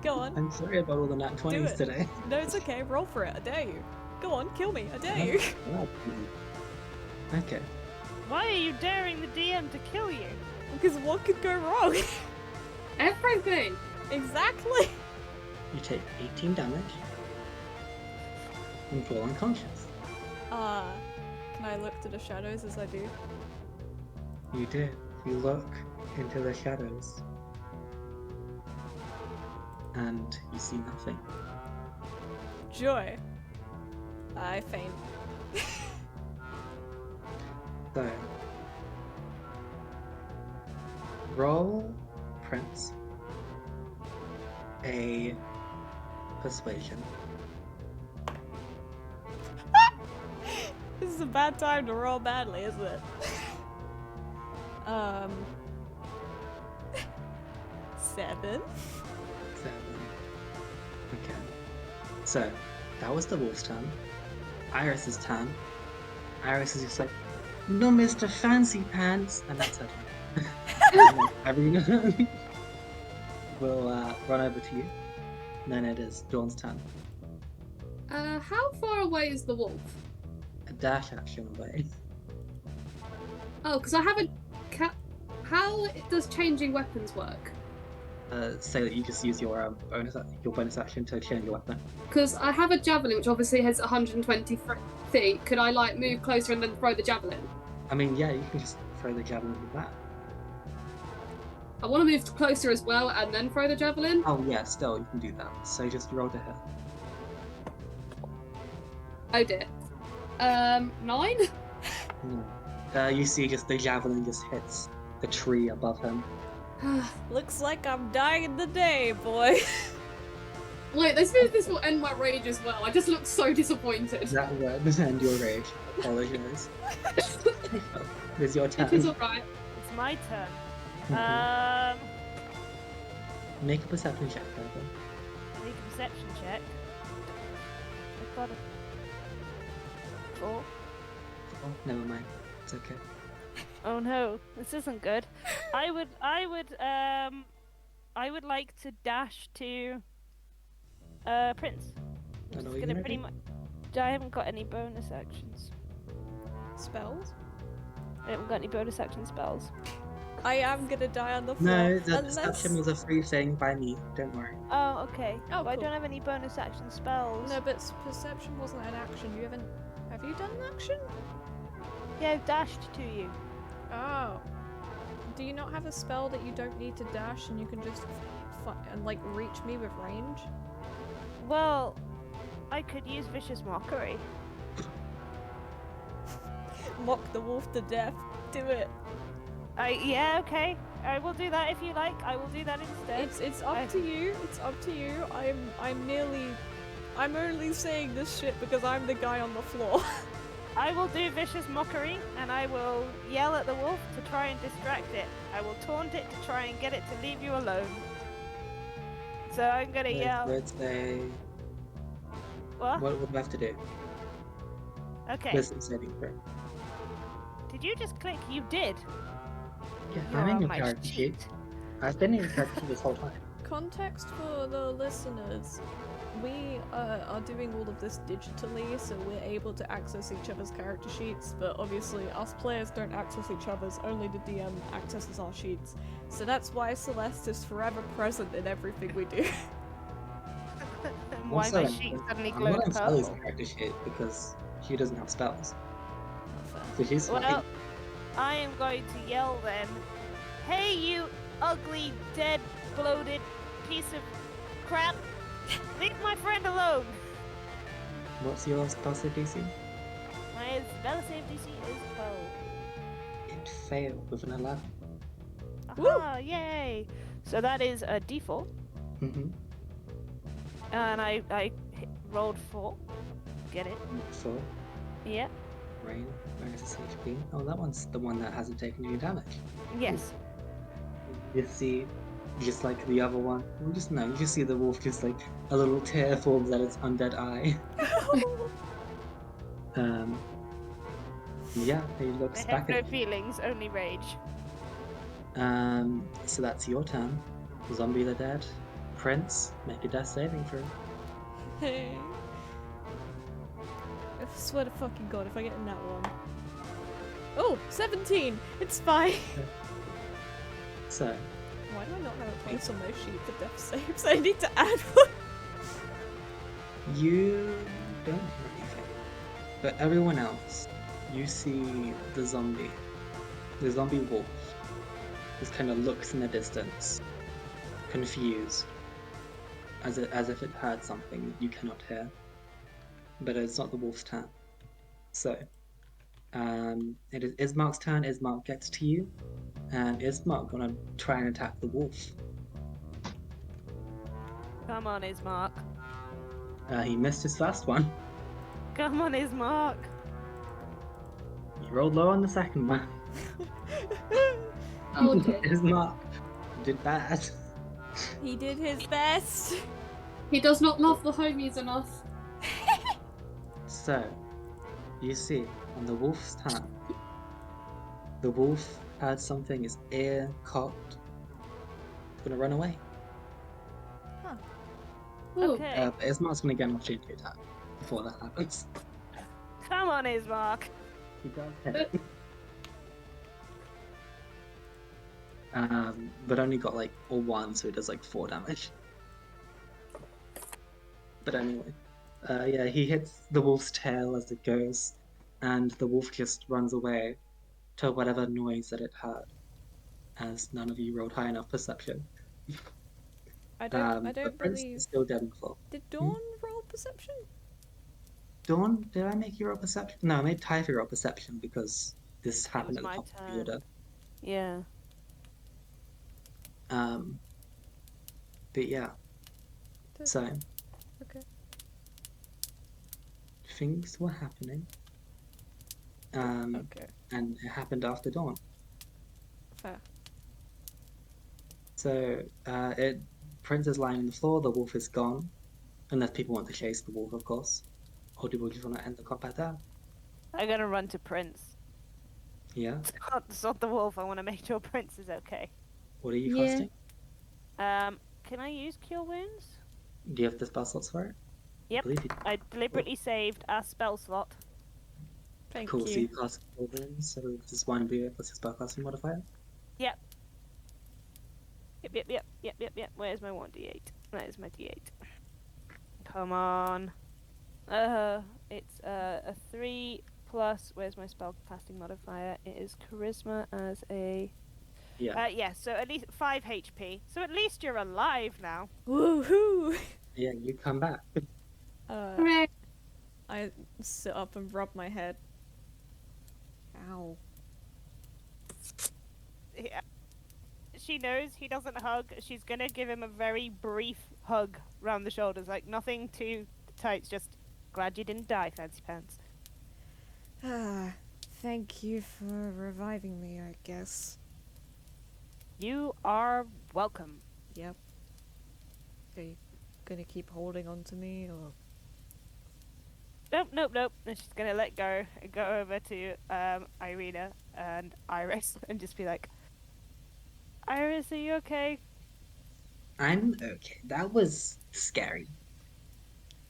Go on. I'm sorry about all the nat 20s today. No, it's okay. Roll for it. I dare you. Go on, kill me. I dare you. Okay. Why are you daring the DM to kill you? Because what could go wrong? Everything! Exactly. You take 18 damage and fall unconscious. Can I look to the shadows as I do? You do. You look into the shadows. And you see nothing. Joy. I faint. So, roll, Prince, a persuasion. This is a bad time to roll badly, isn't it? 7. 7. Okay. So, that was the wolf's turn. Iris's turn. Iris is just like, "No, Mr. Fancy Pants!" And that's her turn. Arena will run over to you. And then it is Dawn's turn. How far away is the wolf? A dash action away. Oh, because I haven't. How does changing weapons work? Say that you just use your bonus action to change your weapon. Because I have a javelin, which obviously has 120 feet. Could I like move closer and then throw the javelin? I mean, yeah, you can just throw the javelin with that. I want to move closer as well and then throw the javelin. Oh yeah, still you can do that. So just roll to hit. Oh dear. 9? No. You see, just the javelin just hits the tree above him. Looks like I'm dying today, boy. Wait, this will end my rage as well. I just look so disappointed. That would end your rage. Apologize. It's your turn. It's alright. It's my turn. Make a perception check, Purple. Make a perception check. I've got a 4. Oh, never mind. It's okay. Oh no, this isn't good. I would like to dash to Prince. I I'm know just what you're gonna gonna pretty do. much. I haven't got any bonus actions. Spells? I haven't got any bonus action spells. I am gonna die on the floor. No, the unless... deception was a free thing by me. Don't worry. Oh, okay. Oh, But I cool. don't have any bonus action spells. No, but perception wasn't an action. You haven't... Have you done an action? Yeah, I've dashed to you. Oh. Do you not have a spell that you don't need to dash and you can just and like reach me with range? Well, I could use Vicious Mockery. Mock the wolf to death. Do it. Yeah, okay. I will do that if you like. I will do that instead. It's up to you. It's up to you. I'm only saying this shit because I'm the guy on the floor. I will do vicious mockery, and I will yell at the wolf to try and distract it. I will taunt it to try and get it to leave you alone. So I'm gonna yell. Let's say. What? What would we have to do? Okay. Wisdom saving throw. Did you just click? You did. Yeah, You're I'm in on your my character sheet. sheet. I've been in your character sheet this whole time. Context for the listeners. We are doing all of this digitally, so we're able to access each other's character sheets, but obviously us players don't access each other's, only the DM accesses our sheets. So that's why Celeste is forever present in everything we do. And why my Also, sheet suddenly I'm glowed not on Feli's purple. character sheet because she doesn't have spells. Not fair. So she's fine. Well, I am going to yell then. Hey, you ugly, dead, bloated piece of crap! Leave my friend alone! What's your spell save DC? My spell save DC is 12. It failed with an 11. Aha, yay! So that is a d4, Mm-hmm. and I rolled 4. Get it? 4. Yeah. Rain. Where is this HP? Oh, that one's the one that hasn't taken any damage. Yes. You see, just like the other one, well, you just see the wolf just like a little tear forms at its undead eye. Yeah, he I looks have back no at you. feelings, only rage. So that's your turn. Zombie the dead. Prince, make a death saving throw. Hey. I swear to fucking god if I get in that one. Oh, 17! It's fine! So, Why do I not have a place on my sheet for death saves? I need to add one! you don't hear anything. But everyone else, you see the zombie wolf, just kind of looks in the distance, confused, as if it heard something you cannot hear. But it's not the wolf's turn. So, it is Ismark's turn. Ismark gets to you, and Ismark gonna try and attack the wolf. Come on, Ismark. He missed his first one. Come on, Ismark. He rolled low on the second one. Oh dear. Ismark did bad. He did his best! He does not love the homies enough. So, you see, on the wolf's turn, the wolf had something, his ear cocked. It's gonna run away. Ooh. Okay. But Ismark's gonna get an opportunity to attack before that happens. Come on, Ismark. He does hit. But only got like a 1, so he does like 4 damage. But anyway, yeah, he hits the wolf's tail as it goes, and the wolf just runs away to whatever noise that it heard, as none of you rolled high enough perception. I The don't prince believe... is still dead on the floor. Did Dawn roll perception? Dawn, did I make you roll perception? No, I made Typha roll perception because this happened at was the my top of the turn. order. Yeah. But yeah, so Okay. things were happening. Okay. And it happened after dawn. Fair. So Prince is lying on the floor, the wolf is gone. Unless people want to chase the wolf, of course. Or do we just want to end the combat there? I'm gonna run to Prince. Yeah? It's not the wolf. I want to make sure Prince is okay. What are you Yeah. casting? Can I use Cure Wounds? Do you have the spell slots for it? Yep. I believe you do. I deliberately saved a spell slot. Thank Cool, so you. you cast Children, so this is 1b plus your spellcasting modifier. Yep. Yep. Where's my 1d8? That is my d8. Come on. It's a 3 plus. Where's my spellcasting modifier? It is charisma as a. Yeah. Yeah. So at least 5 HP. So at least you're alive now. Woohoo! Yeah, you come back. Hooray. I sit up and rub my head. Ow. She knows he doesn't hug. She's gonna give him a very brief hug round the shoulders, like nothing too tight. Just glad you didn't die, Fancy Pants. Ah, thank you for reviving me, I guess. You are welcome. Yep. Are you gonna keep holding on to me, or...? Nope. And she's gonna let go and go over to Irina and Iris and just be like, Iris, are you okay? I'm okay. That was scary.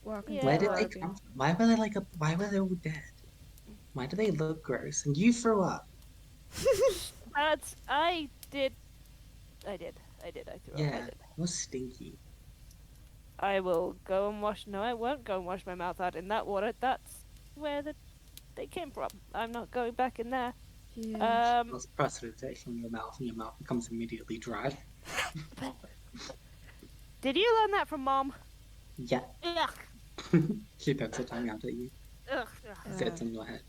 Welcome Yeah, to Where well, did they Oregon. come from? Why were they why were they all dead? Why do they look gross? And you threw up. I did. I threw up. I Yeah, did. it was stinky. I will go and wash. No, I won't go and wash my mouth out in that water. That's where they came from. I'm not going back in there. Yeah. Lots of precipitation in your mouth, and your mouth becomes immediately dry. Did you learn that from Mom? Yeah. Ugh. She pokes her tongue out at you, Ugh. sits on your head.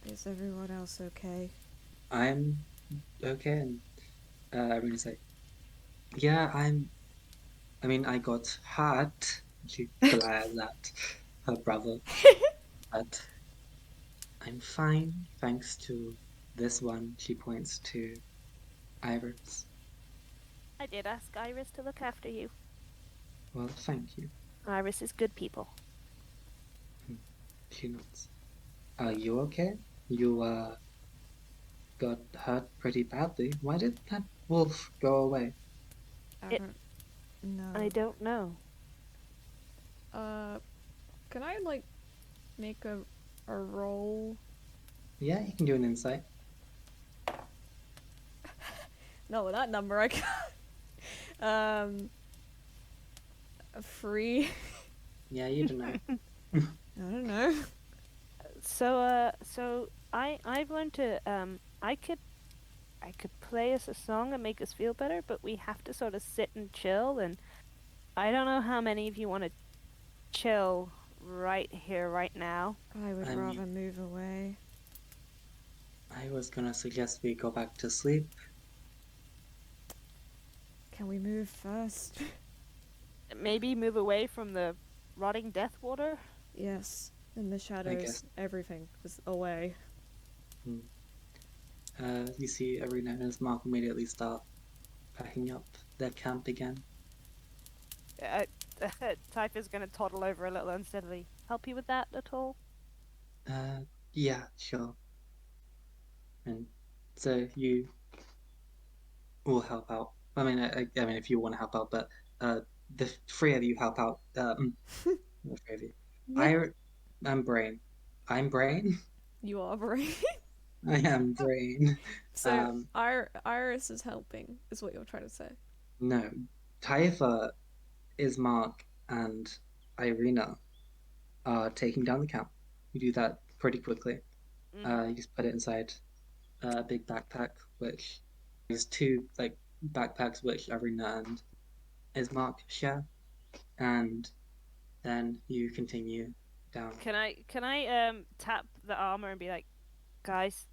Is everyone else okay? I'm okay, and Irina's like, yeah, I mean, I got hurt. She glares at her brother, but I'm fine, thanks to this one. She points to Iris. I did ask Iris to look after you. Well, thank you. Iris is good people. She nods. Are you okay? You, got hurt pretty badly. Why did that wolf go away? I It- don't know. I don't know. Can I, like, make a roll? Yeah, you can do an insight. No, with that number I can't. A free. Yeah, you don't know. I don't know. So I've learned to I could play us a song and make us feel better, but we have to sort of sit and chill, and I don't know how many of you want to chill right here, right now. I would I mean- rather move away. I was gonna suggest we go back to sleep. Can we move first? Maybe move away from the rotting death water. Yes. In the shadows, guess. everything is away. You see Arena and his Mark immediately start packing up their camp again. Typha's gonna toddle over a little unsteadily. Help you with that at all? Yeah, sure. And so you will help out. I mean, I mean, if you want to help out, but the three of you help out. The three of you. I'm Brain. I'm Brain. You are brave. I am Brain. So, Iris is helping, is what you're trying to say. No, Typha, Ismark, and Irina are taking down the camp. You do that pretty quickly. You just put it inside a big backpack, which is two like backpacks which Irina and Ismark share, and then you continue down. Can I tap the armor and be like, guys,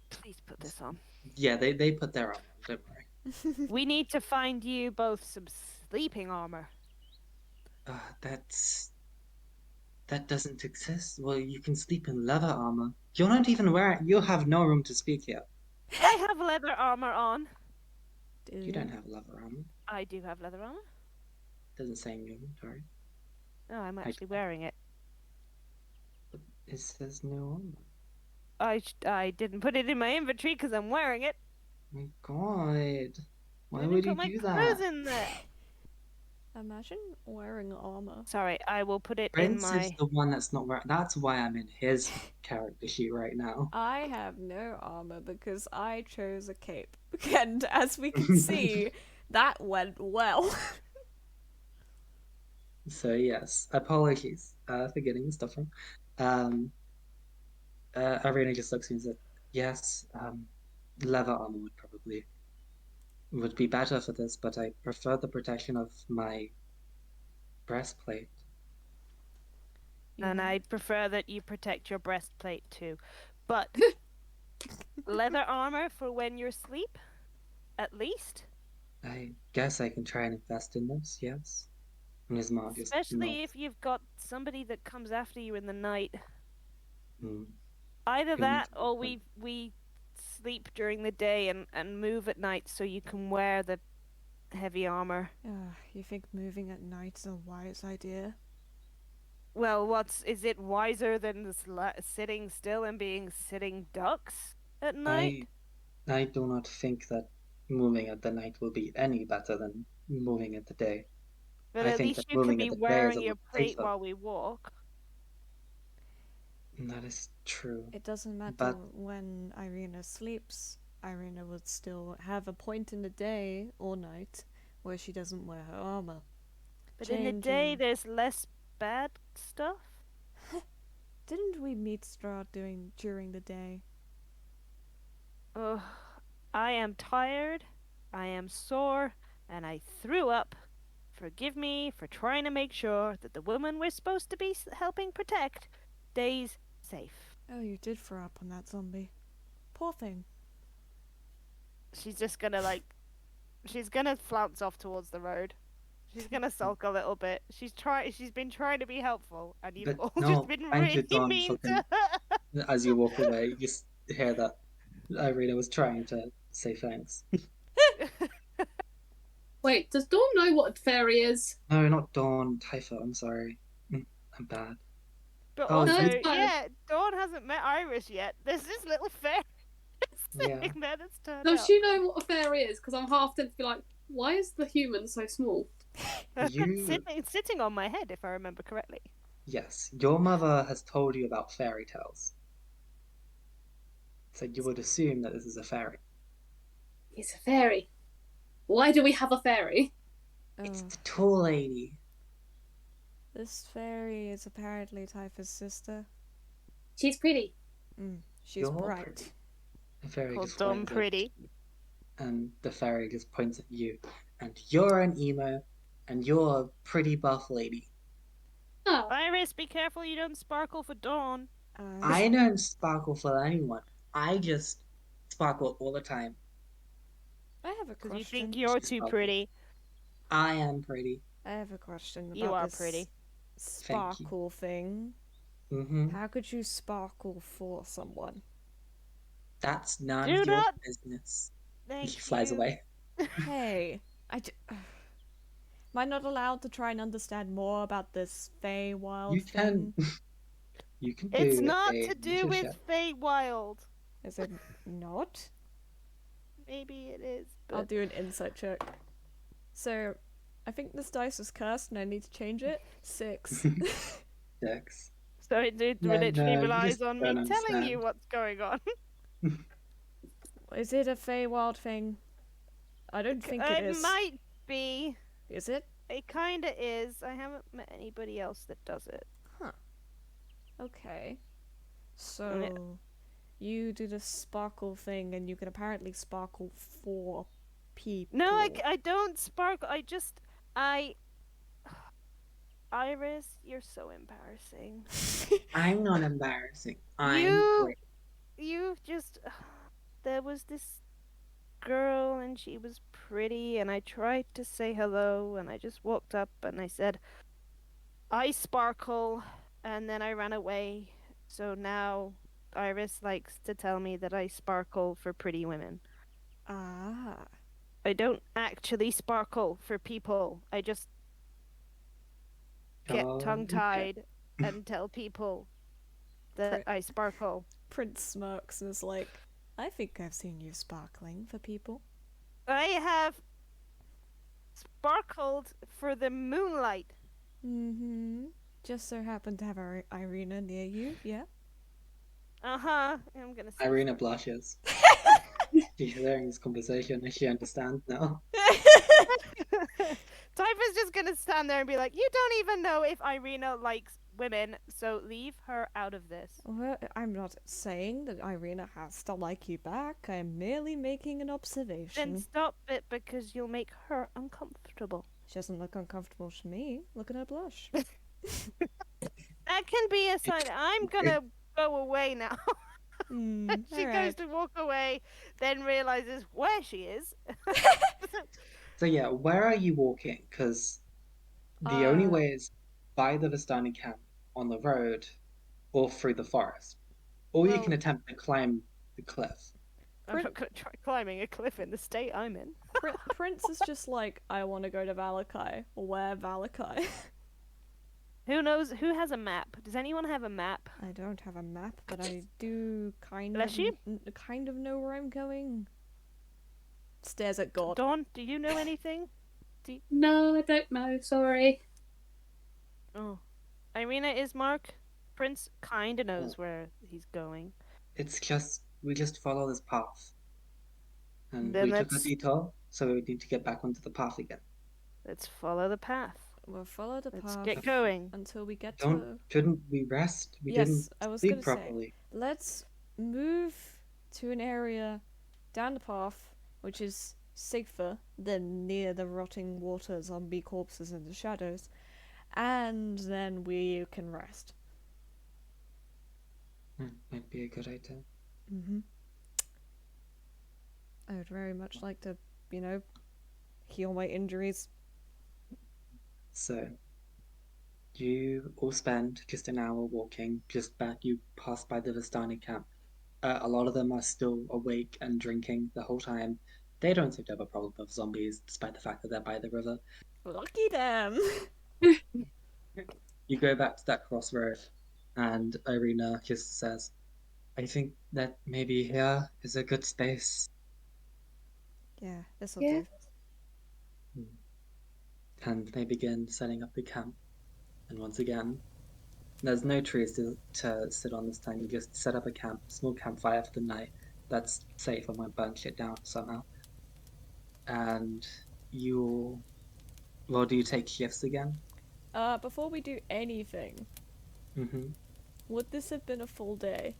please put this on. Yeah, they put their armor on, don't worry. We need to find you both some sleeping armor. That doesn't exist. Well, you can sleep in leather armor. You're not even wearing. You have no room to speak here. I have leather armor on. You don't have leather armor. I do have leather armor. Doesn't say in your inventory. No, I'm actually wearing it. It says no armor. I didn't put it in my inventory because I'm wearing it. My God, why I would didn't you put do my clothes that? in there. Imagine wearing armor. Sorry, I will put it Prince in is my. the one that's not wearing. That's why I'm in his character sheet right now. I have no armor because I chose a cape. And as we can see, that went well. So yes, apologies for getting the stuff wrong. Arena just looks at me and said, "Yes, leather armor would be better for this, but I prefer the protection of my breastplate." And I prefer that you protect your breastplate too. But leather armor for when you're asleep? at least. I guess I can try and invest in this, yes? And his mom just Especially nods. if you've got somebody that comes after you in the night. Hmm. Either Who needs that, or them? we sleep during the day and move at night so you can wear the heavy armor. You think moving at night's a wise idea? Well, is it wiser than sitting still and being sitting ducks at night? I do not think that moving at the night will be any better than moving at the day. But I at think that least you can moving at be the day is wearing a your lot plate safer. while we walk. That is true. It doesn't matter But when Irina sleeps. Irina would still have a point in the day or night where she doesn't wear her armor. But in the day, Changing. there's less bad stuff. Didn't we meet Strahd during the day? Ugh, I am tired, I am sore, and I threw up. Forgive me for trying to make sure that the woman we're supposed to be helping protect stays safe. Oh, you did throw up on that zombie. Poor thing. She's just gonna she's gonna flounce off towards the road. She's gonna sulk a little bit. She's been trying to be helpful, and you've but all just no, been thank you, really Dawn. mean Fucking to her. as you walk away, you just hear that Irina was trying to say thanks. Wait, does Dawn know what a fairy is? No, not Dawn. Typha. I'm sorry. I'm bad. But Oh, No, also, it's you. fine. yeah, Dawn hasn't met Iris yet. There's this little fairy Yeah. sitting there that's turned Does up. she know what a fairy is? Because I'm half tempted to be like, why is the human so small? You. Sitting on my head, if I remember correctly. Yes, your mother has told you about fairy tales. So you would assume that this is a fairy. It's a fairy. Why do we have a fairy? It's Oh, the tall lady. this fairy is apparently Typha's sister. She's pretty. She's You're bright. pretty. The fairy Called just Dawn winces, Pretty. and the fairy just points at you. And you're an emo, and you're a pretty buff lady. Oh, Iris, be careful you don't sparkle for Dawn. I don't sparkle for anyone. I just sparkle all the time. I have a Because you think question. you're She too sparkles. pretty. I am pretty. I have a question about You are this pretty. Thank you. sparkle thing. Mm-hmm. How could you sparkle for someone? That's none Do of your not. business. Thank She flies you. away. Hey, am I not allowed to try and understand more about this Feywild You thing? can. You can It's do not a to do nature with check. Feywild. Is it not? Maybe it is, I'll but do an insight check. So, I think this dice is cursed and I need to change it. 6. Dex. so it Yeah, literally no, you relies just on don't me telling understand. you what's going on. Is it a Feywild thing? I don't think it is. might be. Is it? It kinda is. I haven't met anybody else that does it. Okay. So, you do the sparkle thing and you can apparently sparkle for people. No, I don't sparkle. Iris, you're so embarrassing. I'm not embarrassing. I'm You- great. You just. There was this girl and she was pretty, and I tried to say hello, and I just walked up and I said, I sparkle, and then I ran away. So now Iris likes to tell me that I sparkle for pretty women. Ah. I don't actually sparkle for people. I just get Oh, tongue-tied and tell people that I sparkle. Prince smirks and is like, I think I've seen you sparkling for people. I have sparkled for the moonlight. Mm-hmm. Just so happened to have Irina near you, yeah? Uh-huh. I'm gonna say Irina blushes. She's hearing this conversation and she understands now. Typha's just gonna stand there and be like, you don't even know if Irina likes women, so leave her out of this. Well, I'm not saying that Irina has to like you back. I'm merely making an observation. Then stop it because you'll make her uncomfortable. She doesn't look uncomfortable to me. Look at her blush. That can be a sign. I'm gonna go away now. She goes to walk away, then realizes where she is. So yeah, where are you walking? Because the only way is by the Vistani camp on the road or through the forest. Or you Well- can attempt to climb the cliff. I'm not going to try climbing a cliff in the state I'm in. Prince is just like, I want to go to Valakai. Where Valakai? Who knows? Who has a map? Does anyone have a map? I don't have a map, but I do kind Bless of you. kind of know where I'm going. Stares at God. Dawn, do you know anything? No, I don't know. Sorry. Oh. Irina, is Mark? Prince kinda knows where he's going. It's just, we just follow this path. And Then we took a let's- detour, so we need to get back onto the path again. Let's follow the path. We'll follow the Let's path get going. until we get Shouldn't we rest? We Yes, didn't I was sleep gonna say. properly. Let's move to an area down the path which is safer than near the rotting water, zombie corpses, and the shadows, and then we can rest. Might be a good idea. Mm-hmm. I would very much like to, heal my injuries. So, you all spend just an hour walking, just back. You pass by the Vistani camp. A lot of them are still awake and drinking the whole time. They don't seem to have a problem with zombies, despite the fact that they're by the river. Lucky them! You go back to that crossroad, and Irina just says, I think that maybe here is a good space. Yeah, this'll Yeah. do. And they begin setting up the camp. And once again, there's no trees to sit on this time. You just set up a small campfire for the night. That's safe. I won't burn shit down somehow. And do you take shifts again? Before we do anything, Mm-hmm. would this have been a full day?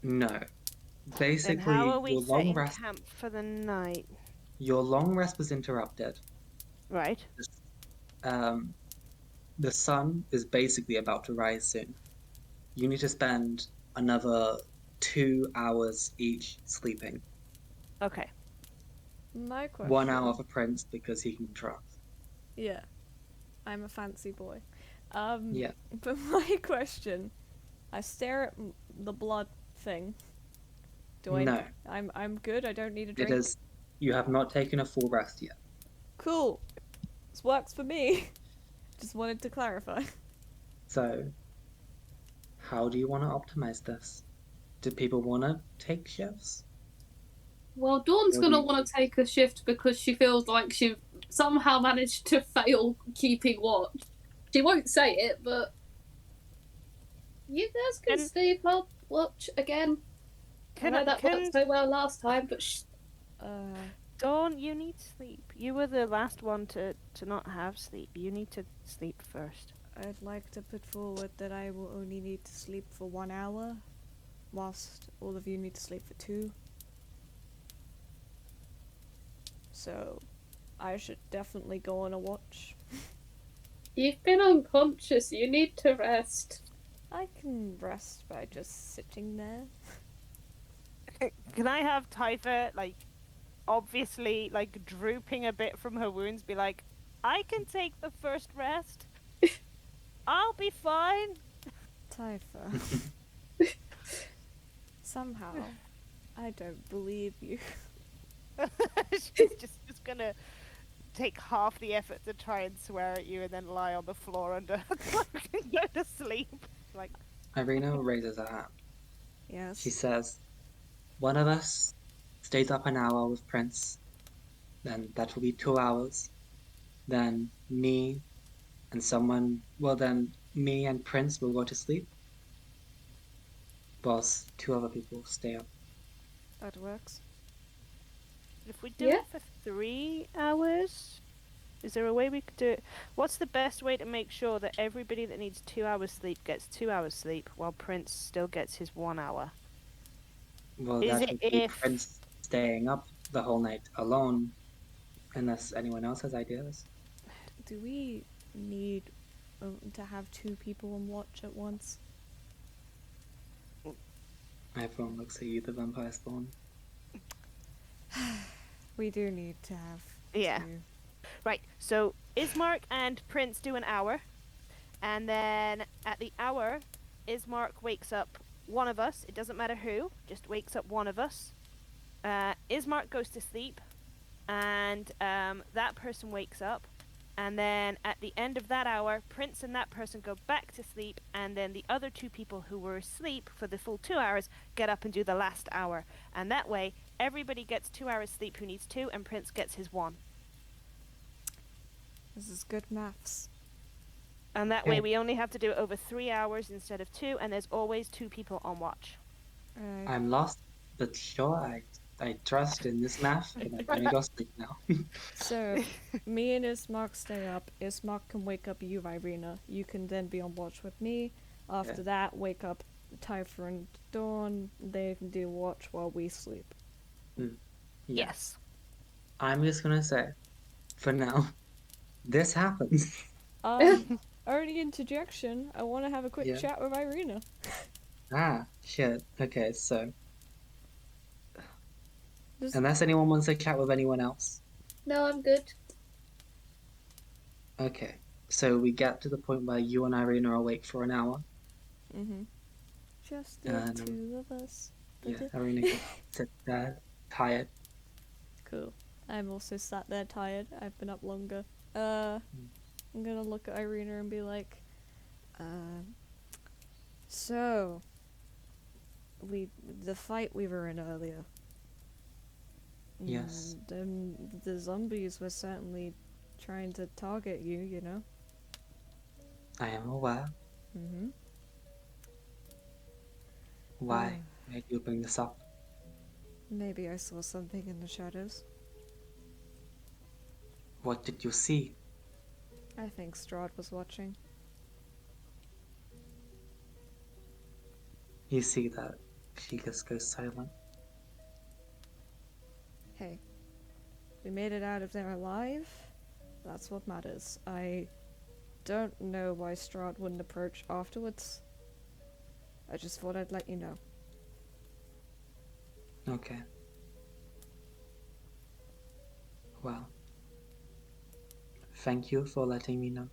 No. Basically, And how are we your long setting rest. camp for the night? Your long rest was interrupted. Right. The sun is basically about to rise soon. You need to spend another 2 hours each sleeping. Okay. My question. 1 hour for Prince because he can trust. Yeah. I'm a fancy boy. Yeah. But my question, I stare at the blood thing. No. I'm good. I don't need a It drink. is. You have not taken a full rest yet. Cool. This works for me. Just wanted to clarify. So, how do you want to optimize this? Do people want to take shifts? Well, Dawn's What gonna do you want to take a shift because she feels like she somehow managed to fail keeping watch. She won't say it, but you guys can Can- sleep. I'll watch again. I know that worked so well last time, but Dawn, you need sleep. You were the last one to not have sleep. You need to sleep first. I'd like to put forward that I will only need to sleep for 1 hour, whilst all of you need to sleep for 2. So, I should definitely go on a watch. you've been unconscious. You need to rest. I can rest by just sitting there. Can I have Typha, obviously, drooping a bit from her wounds, be like, I can take the first rest. I'll be fine. Typha. Somehow, I don't believe you. She's just gonna take half the effort to try and swear at you and then lie on the floor under her cloak and go to sleep. Irina raises her hand. Yes. She says, one of us stays up an hour with Prince. Then that will be 2 hours. Then me and me and Prince will go to sleep. Whilst 2 other people stay up. That works. If we do Yeah. it for 3 hours, is there a way we could do it? What's the best way to make sure that everybody that needs 2 hours sleep gets 2 hours sleep while Prince still gets his 1 hour? Well, Is that it would be if- Prince staying up the whole night alone, unless anyone else has ideas. Do we need to have 2 people on watch at once? everyone looks at you, the vampire spawn. We do need to have. Yeah. two. Right, so Ismark and Prince do an hour, and then at the hour, Ismark wakes up one of us. It doesn't matter who, just wakes up one of us. Ismark goes to sleep, and that person wakes up, and then at the end of that hour, Prince and that person go back to sleep, and then the other two people who were asleep for the full 2 hours get up and do the last hour. And that way, everybody gets 2 hours sleep who needs 2, and Prince gets his 1. This is good maths. And that way Okay. we only have to do it over 3 hours instead of 2, and there's always 2 people on watch. Alright. I'm lost, but sure, I trust in this math, and I'm gonna go sleep now. So, me and Ismark stay up. Ismark can wake up you, Irina. You can then be on watch with me. After that, wake up Typha and Dawn. They can do watch while we sleep. Yes. I'm just gonna say, for now, this happens. Early interjection. I want to have a quick Yeah. chat with Irina. Ah, shit. Okay, so Just- unless anyone wants to chat with anyone else. No, I'm good. Okay, so we get to the point where you and Irene are awake for an hour. Just the Um, two of us. Yeah, Irene gets tired. Cool. I'm also sat there tired. I've been up longer. I'm gonna look at Irina and be like, so, the fight we were in earlier. Yes. The zombies were certainly trying to target you, you know? I am aware. Mm-hmm. Why? Why do you bring this up? Maybe I saw something in the shadows. What did you see? I think Strahd was watching. You see that she just goes silent. Hey, we made it out of there alive. That's what matters. I don't know why Strahd wouldn't approach afterwards. I just thought I'd let you know. Okay. Well, thank you for letting me know.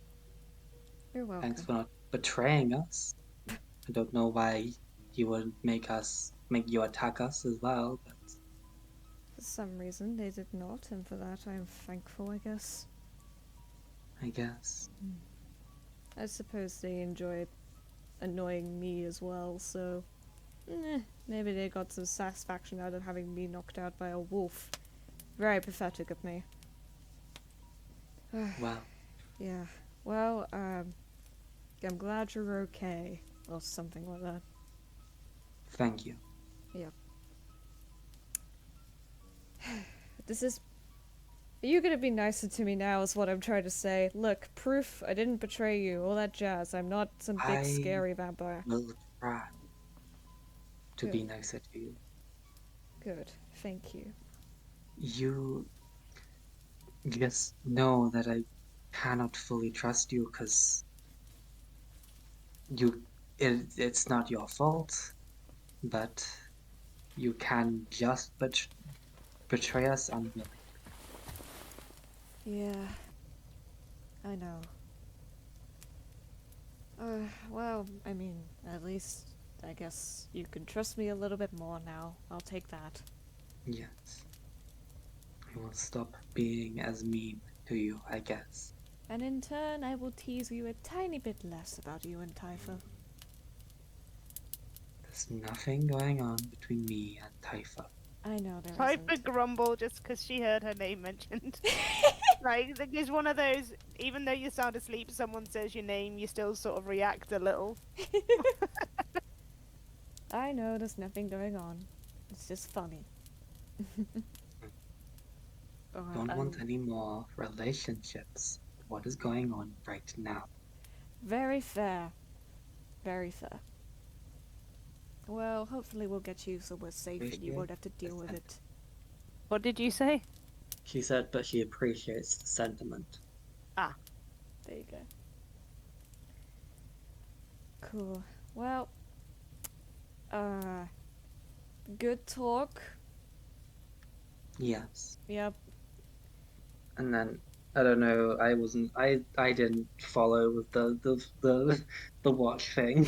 You're welcome. Thanks for not betraying us. I don't know why you would make you attack us as well, but For some reason, they did not, and for that I'm thankful, I guess. I guess. I suppose they enjoy annoying me as well, so... maybe they got some satisfaction out of having me knocked out by a wolf. Very pathetic of me. Well, Yeah, well, I'm glad you're okay, or something like that. thank you. This is... Are you gonna be nicer to me now is what I'm trying to say. Look, proof I didn't betray you, all that jazz. I'm not some big I- scary vampire. Will try to be Good. nicer to you. Good, thank you. You just know that I cannot fully trust you because it's not your fault, but you can just betray us unwillingly. Yeah, I know. Well, I mean, at least I guess you can trust me a little bit more now. I'll take that. Yes. I will stop being as mean to you, I guess. And in turn, I will tease you a tiny bit less about you and Typha. There's nothing going on between me and Typha. I know there Type a isn't. grumble just because she heard her name mentioned. Like, there's one of those, even though you're sound asleep, someone says your name, you still sort of react a little. I know there's nothing going on. It's just funny. Don't want any more relationships. What is going on right now? Very fair. Very fair. Well, hopefully we'll get you somewhere safe and you Appreciate won't have to deal with the it. What did you say? She said, but she appreciates the sentiment. There you go. Cool. Well, good talk. Yes. Yep. And then I don't know. I didn't follow with the watch thing.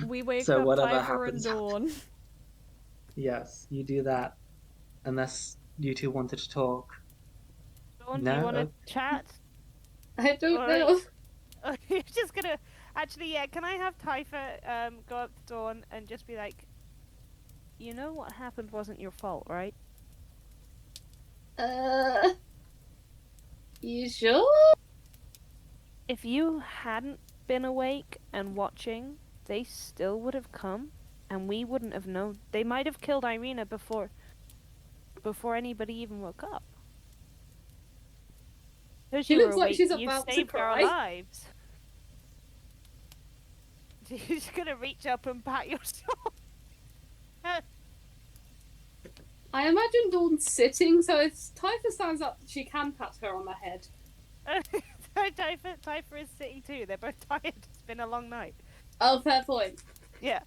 We wake So up whatever Typha and happens. Dawn. Yes, you do that. Unless you two wanted to talk. Dawn, do No. you want to chat? I don't Alright. know. Or you're just gonna... Actually, yeah, can I have Typha go up to Dawn and just be like, you know what happened wasn't your fault, right? You sure? If you hadn't been awake and watching, they still would have come, and we wouldn't have known. They might have killed Irina before anybody even woke up. Because She you were looks like awake, she's you about to saved our cry. lives. You're just gonna reach up and pat your shoulder. I imagine Dawn's sitting, so if Typha stands up, she can pat her on the head. Typha is sitting too. They're both tired. It's been a long night. Oh, fair point. Yeah.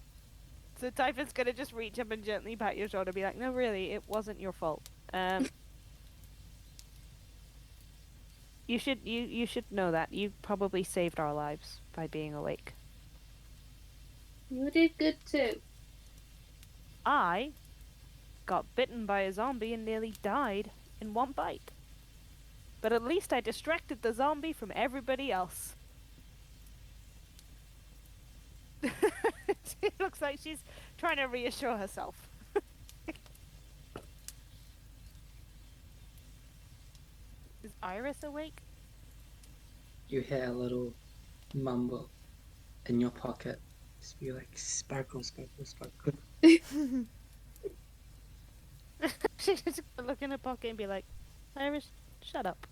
So Typha's gonna just reach up and gently pat your shoulder, be like, "No, really, it wasn't your fault. You should know that. You probably saved our lives by being awake. You did good too. I got bitten by a zombie and nearly died in one bite. But at least I distracted the zombie from everybody else." She looks like she's trying to reassure herself. Is Iris awake? You hear a little mumble in your pocket. Just be like, sparkle, sparkle, sparkle. She's just gonna look in her pocket and be like, "Iris, shut up."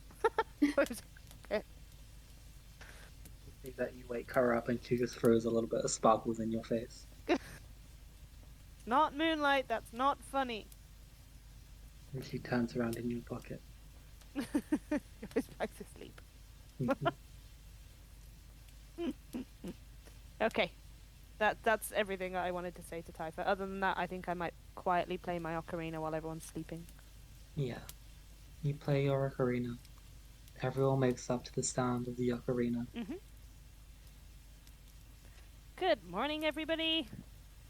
Think that you wake her up and she just throws a little bit of sparkles in your face. Not moonlight, that's not funny. And she turns around in your pocket. Goes back to sleep. Mhm. Okay. That's everything I wanted to say to Typha. Other than that, I think I might quietly play my ocarina while everyone's sleeping. Yeah. You play your ocarina. Everyone wakes up to the sound of the ocarina. Good morning, everybody.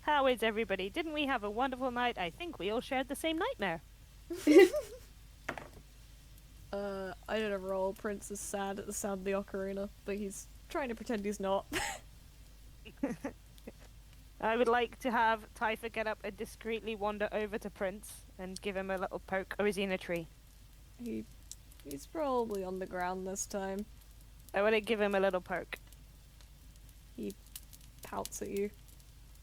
How is everybody? Didn't we have a wonderful night? I think we all shared the same nightmare. I did a roll. Prince is sad at the sound of the ocarina, but he's trying to pretend he's not. I would like to have Typha get up and discreetly wander over to Prince and give him a little poke. Or is he in a tree? He's probably on the ground this time. I want to give him a little poke. He pouts at you.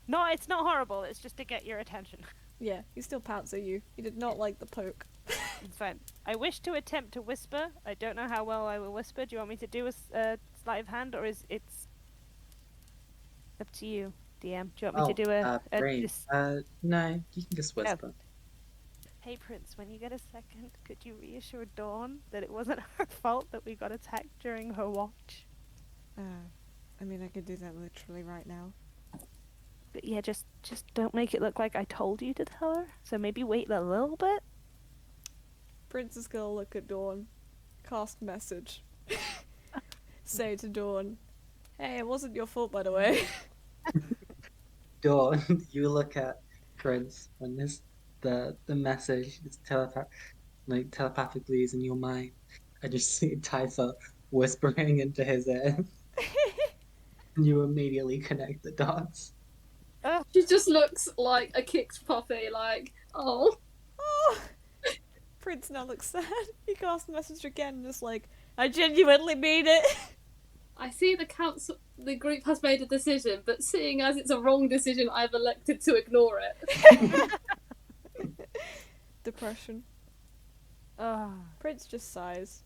No, it's not horrible. It's just to get your attention. Yeah, he still pouts at you. He did not like the poke. It's fine. I wish to attempt to whisper. I don't know how well I will whisper. Do you want me to do a sleight of hand, or is it's up to you, DM? Do you want me to do a brain. No, you can just whisper. Hey Prince, when you get a second, could you reassure Dawn that it wasn't her fault that we got attacked during her watch? I mean, I could do that literally right now. But yeah, just don't make it look like I told you to tell her. So maybe wait a little bit. Prince is gonna look at Dawn, cast message, say to Dawn, "Hey, it wasn't your fault, by the way." Dawn, you look at Prince when the message is telepathically is in your mind. I just see Typha whispering into his ear. And you immediately connect the dots. She just looks like a kicked puppy, like, oh. Oh! Prince now looks sad. He casts the message again and is like, "I genuinely mean it." I see the group has made a decision, but seeing as it's a wrong decision, I've elected to ignore it. Depression. Prince just sighs.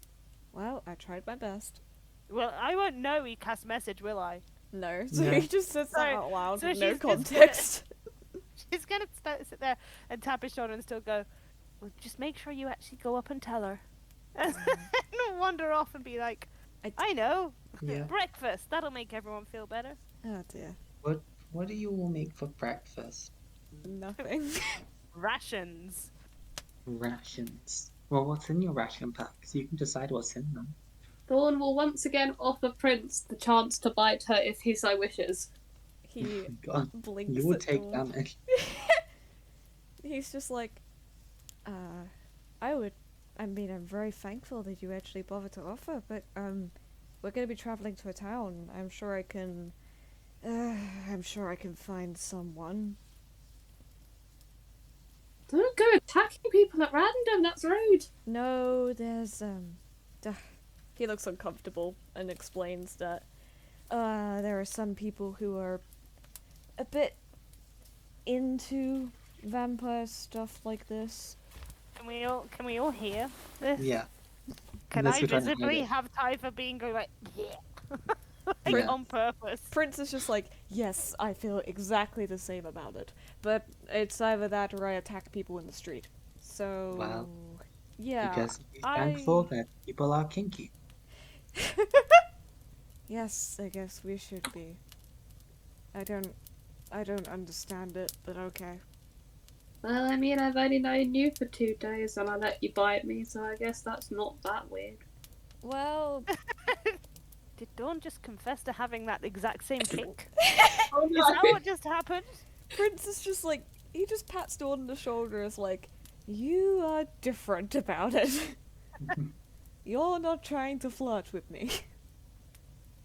Well, I tried my best. Well, I won't know he cast message, will I? No, so No. he just says that out loud so with no she's just context. She's gonna sit there and tap his shoulder and still go, "Well, just make sure you actually go up and tell her." And wander off and be like, I know. Yeah. Breakfast. That'll make everyone feel better. Oh dear. What do you all make for breakfast? Nothing. Rations. Rations. Well, what's in your ration packs? You can decide what's in them. Dawn will once again offer Prince the chance to bite her if he so wishes. He God, blinks you would at take Dawn. damage. He's just like, I'm very thankful that you actually bothered to offer, but, we're gonna be traveling to a town. I'm sure I can find someone. Don't go attacking people at random, that's rude. No, there's, he looks uncomfortable and explains that, there are some people who are a bit into vampire stuff like this. Can we all hear this? Yeah. Can Unless I you're trying to hide visibly it. have Typha being go like, yeah. Like, Yeah. on purpose. Prince is just like, yes, I feel exactly the same about it. But it's either that or I attack people in the street. So, Wow. yeah. Because be thankful that people are kinky. Yes, I guess we should be. I don't understand it, but okay. Well, I mean, I've only known you for 2 days and I let you bite me, so I guess that's not that weird. Well, Did Dawn just confess to having that exact same kink? Oh Is that what just happened? Prince is just like, he just pats Dawn on the shoulder as like, you are different about it. You're not trying to flirt with me.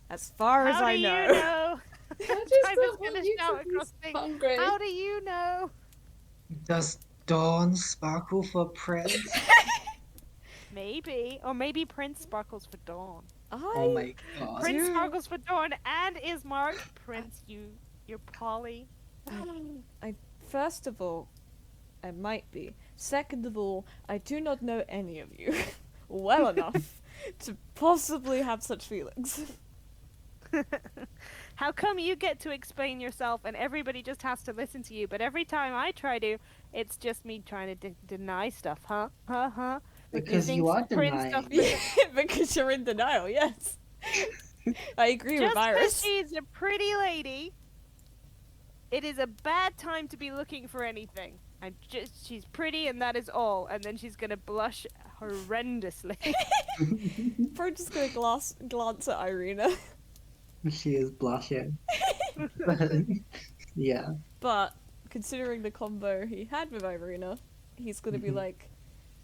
As far as How I do know. you know? I just Typha's don't gonna want you shout to be across things. hungry. How do you know? Does Dawn sparkle for Prince? Maybe. Or maybe Prince sparkles for Dawn. Oh my god. Prince do- sparkles for Dawn and is marked Prince, you're Polly. First of all, I might be. Second of all, I do not know any of you well enough to possibly have such feelings. How come you get to explain yourself and everybody just has to listen to you, but every time I try to, it's just me trying to deny stuff, huh? Huh? Because you think are Prince denying. stuff- Because you're in denial, yes. I agree Just with because Iris. she's a pretty lady, it is a bad time to be looking for anything. She's pretty and that is all, and then she's gonna blush horrendously. We're just gonna glance at Irina. She is blushing. Yeah. But, considering the combo he had with Irina, he's gonna be Mhm. like,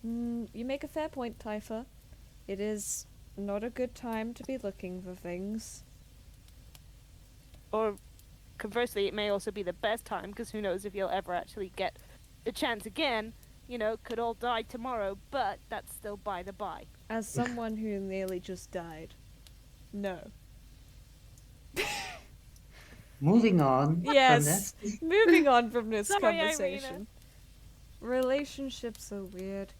you make a fair point, Typha. It is not a good time to be looking for things. Or conversely, it may also be the best time, because who knows if you'll ever actually get the chance again. You know, could all die tomorrow, but that's still by the by. As someone who nearly just died, no. Moving on Yes. from this. Moving on from this Sorry, conversation. Relationships are weird.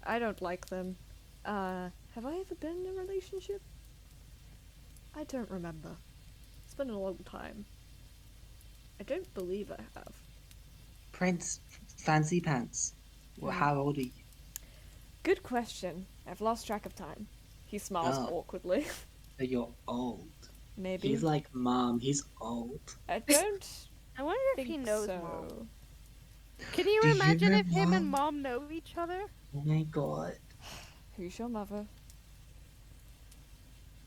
I don't like them. Have I ever been in a relationship? I don't remember. It's been a long time. I don't believe I have. Prince, fancy pants. Well, Hmm. how old are you? Good question. I've lost track of time. He smiles Oh. awkwardly. You're old. Maybe. He's like Mom. He's old. I don't I wonder if think he knows so. Mom. Can you Do you imagine know if him and Mom? Mom know each other? Oh my god. Who's your mother?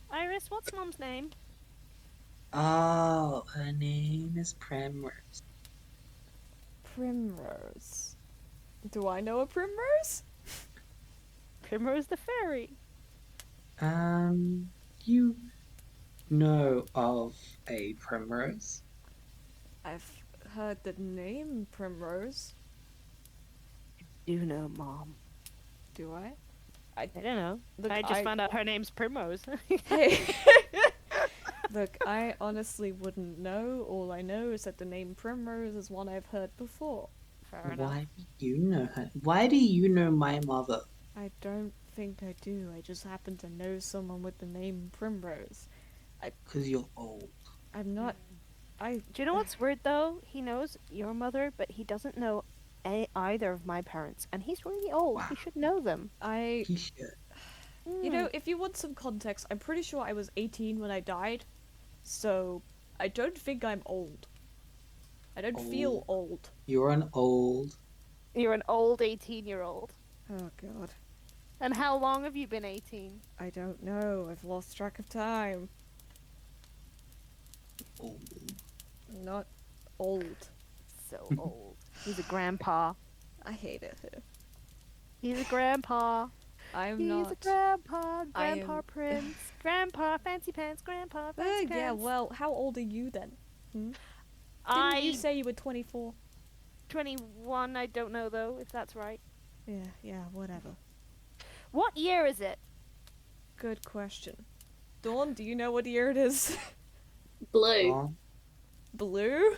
Iris, what's Mom's name? Oh, her name is Primrose. Primrose. Do I know a Primrose? Primrose the Fairy. You know of a Primrose? I've heard the name Primrose. You know Mom. Do I? I don't know. Look, I just found out her name's Primrose. Hey. Look, I honestly wouldn't know. All I know is that the name Primrose is one I've heard before. Fair enough. Why do you know her? Why do you know my mother? I don't think I do. I just happen to know someone with the name Primrose. Because you're old. I'm not. I. Do you know what's weird though? He knows your mother, but he doesn't know either of my parents, and he's really old. He Wow. should know them. I. He should. You know, if you want some context, I'm pretty sure I was 18 when I died. So, I don't think I'm old. I don't feel old. You're an old. You're an old 18-year-old. Oh god. And how long have you been 18? I don't know. I've lost track of time. old. Not old. So old. He's a grandpa. I hate it. He's a grandpa. I'm He's not. a grandpa. I Grandpa am- Prince. Grandpa Fancy Pants. Grandpa Fancy Pants. Yeah, well, how old are you then? Didn't you I say you were 24? 21. I don't know though if that's right. Yeah, whatever. What year is it? Good question. Dawn, do you know what year it is? Blue. Oh, Blue?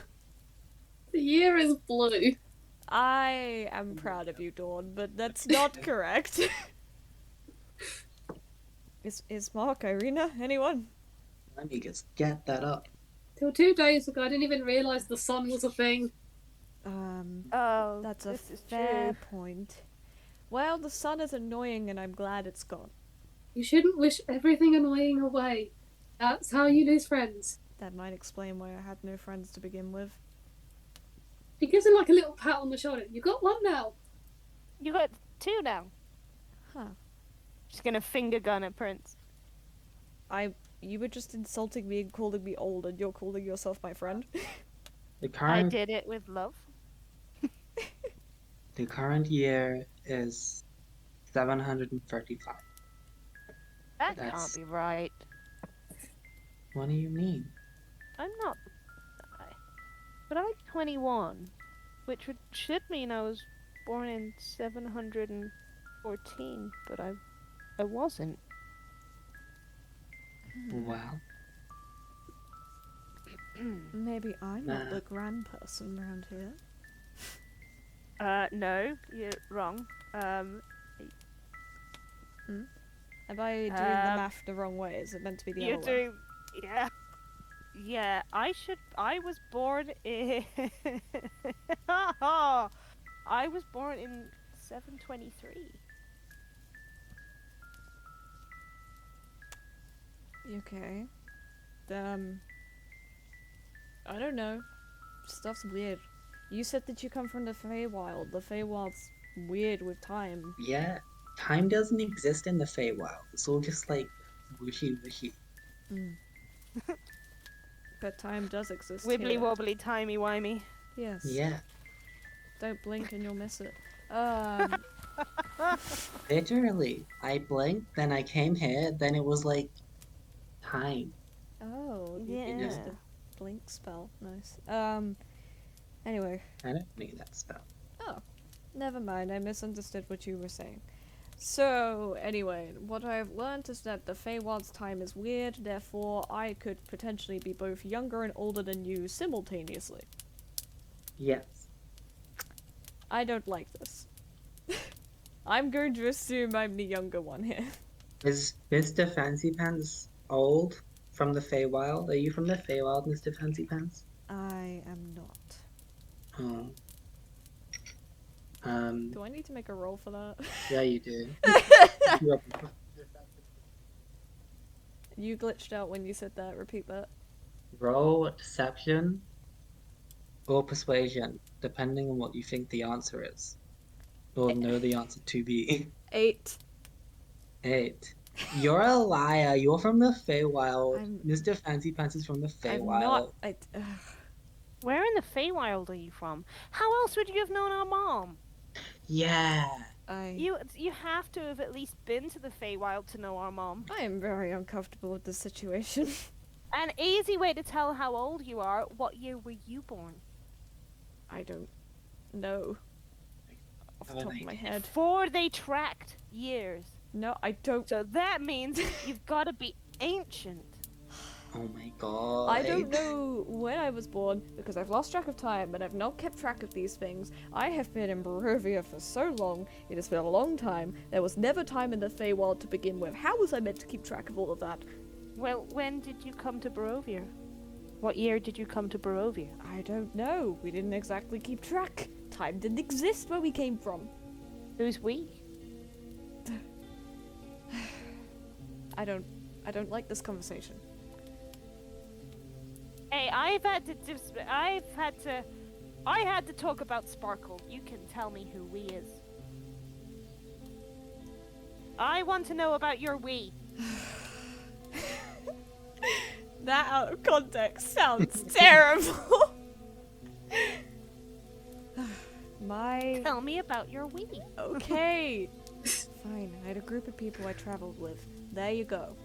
The year is blue. I am proud of you, Dawn, but that's not correct. Is Mark, Irina, anyone? let me just get that up. Till 2 days ago, I didn't even realise the sun was a thing. Oh, That's a this is fair true. point. Well, the sun is annoying and I'm glad it's gone. You shouldn't wish everything annoying away. That's how you lose friends. That might explain why I had no friends to begin with. He gives him like a little pat on the shoulder. You got one now. You got 2 now. Huh. Just gonna finger gun at Prince. You were just insulting me and calling me old, and you're calling yourself my friend? The I current did it with love. the current year is 735. That That's- can't be right. What do you mean? I'm not. But I'm 21, which should mean I was born in 714, but I wasn't. Well, Maybe I'm not Nah. the grand person around here. No, you're wrong. Am I doing the math the wrong way? Is it meant to be the You're other doing, yeah. I was born in. I was born in 723. way? Okay. I don't know. Stuff's weird. You said that you come from the Feywild. The Feywild's weird with time. yeah, time doesn't exist in the Feywild. It's all just like wishy wishy. But time does exist Wibbly here. wobbly, timey wimey. Yes. Yeah, Don't blink and you'll miss it. literally. I blinked, then I came here, then it was like time. Oh, you Yeah. used the blink spell. Nice. Anyway. I don't need that spell. Oh, never mind. I misunderstood what you were saying. So, anyway, what I've learned is that the Feywild's time is weird, therefore I could potentially be both younger and older than you simultaneously. Yes. I don't like this. I'm going to assume I'm the younger one here. Is Mr. Fancy Pants old from the Feywild? Are you from the Feywild, Mr. Fancy Pants? I am not. Oh. Do I need to make a roll for that? Yeah, you do. You glitched out when you said that. Repeat that. Roll deception or persuasion, depending on what you think the answer is. Or know the answer to be. 8. 8. You're a liar. You're from the Feywild. I'm- Mr. Fancy Pants is from the I'm Feywild. not. Where in the Feywild are you from? How else would you have known our mom? Yeah. You have to have at least been to the Feywild to know our mom. I am very uncomfortable with this situation. An easy way to tell how old you are, what year were you born? I don't know. Off the Have top an of my idea. head. Before they tracked years. No, I don't. So that means you've got to be ancient. Oh my god. I don't know when I was born because I've lost track of time and I've not kept track of these things. I have been in Barovia for so long. It has been a long time. There was never time in the Feywild to begin with. How was I meant to keep track of all of that? Well, when did you come to Barovia? What year did you come to Barovia? I don't know. We didn't exactly keep track. Time didn't exist where we came from. Who's we? I don't like this conversation. Hey, I've had to I had to talk about Sparkle. You can tell me who we is. I want to know about your we. That out of context sounds terrible. Tell me about your we. Okay. Fine, I had a group of people I traveled with. There you go.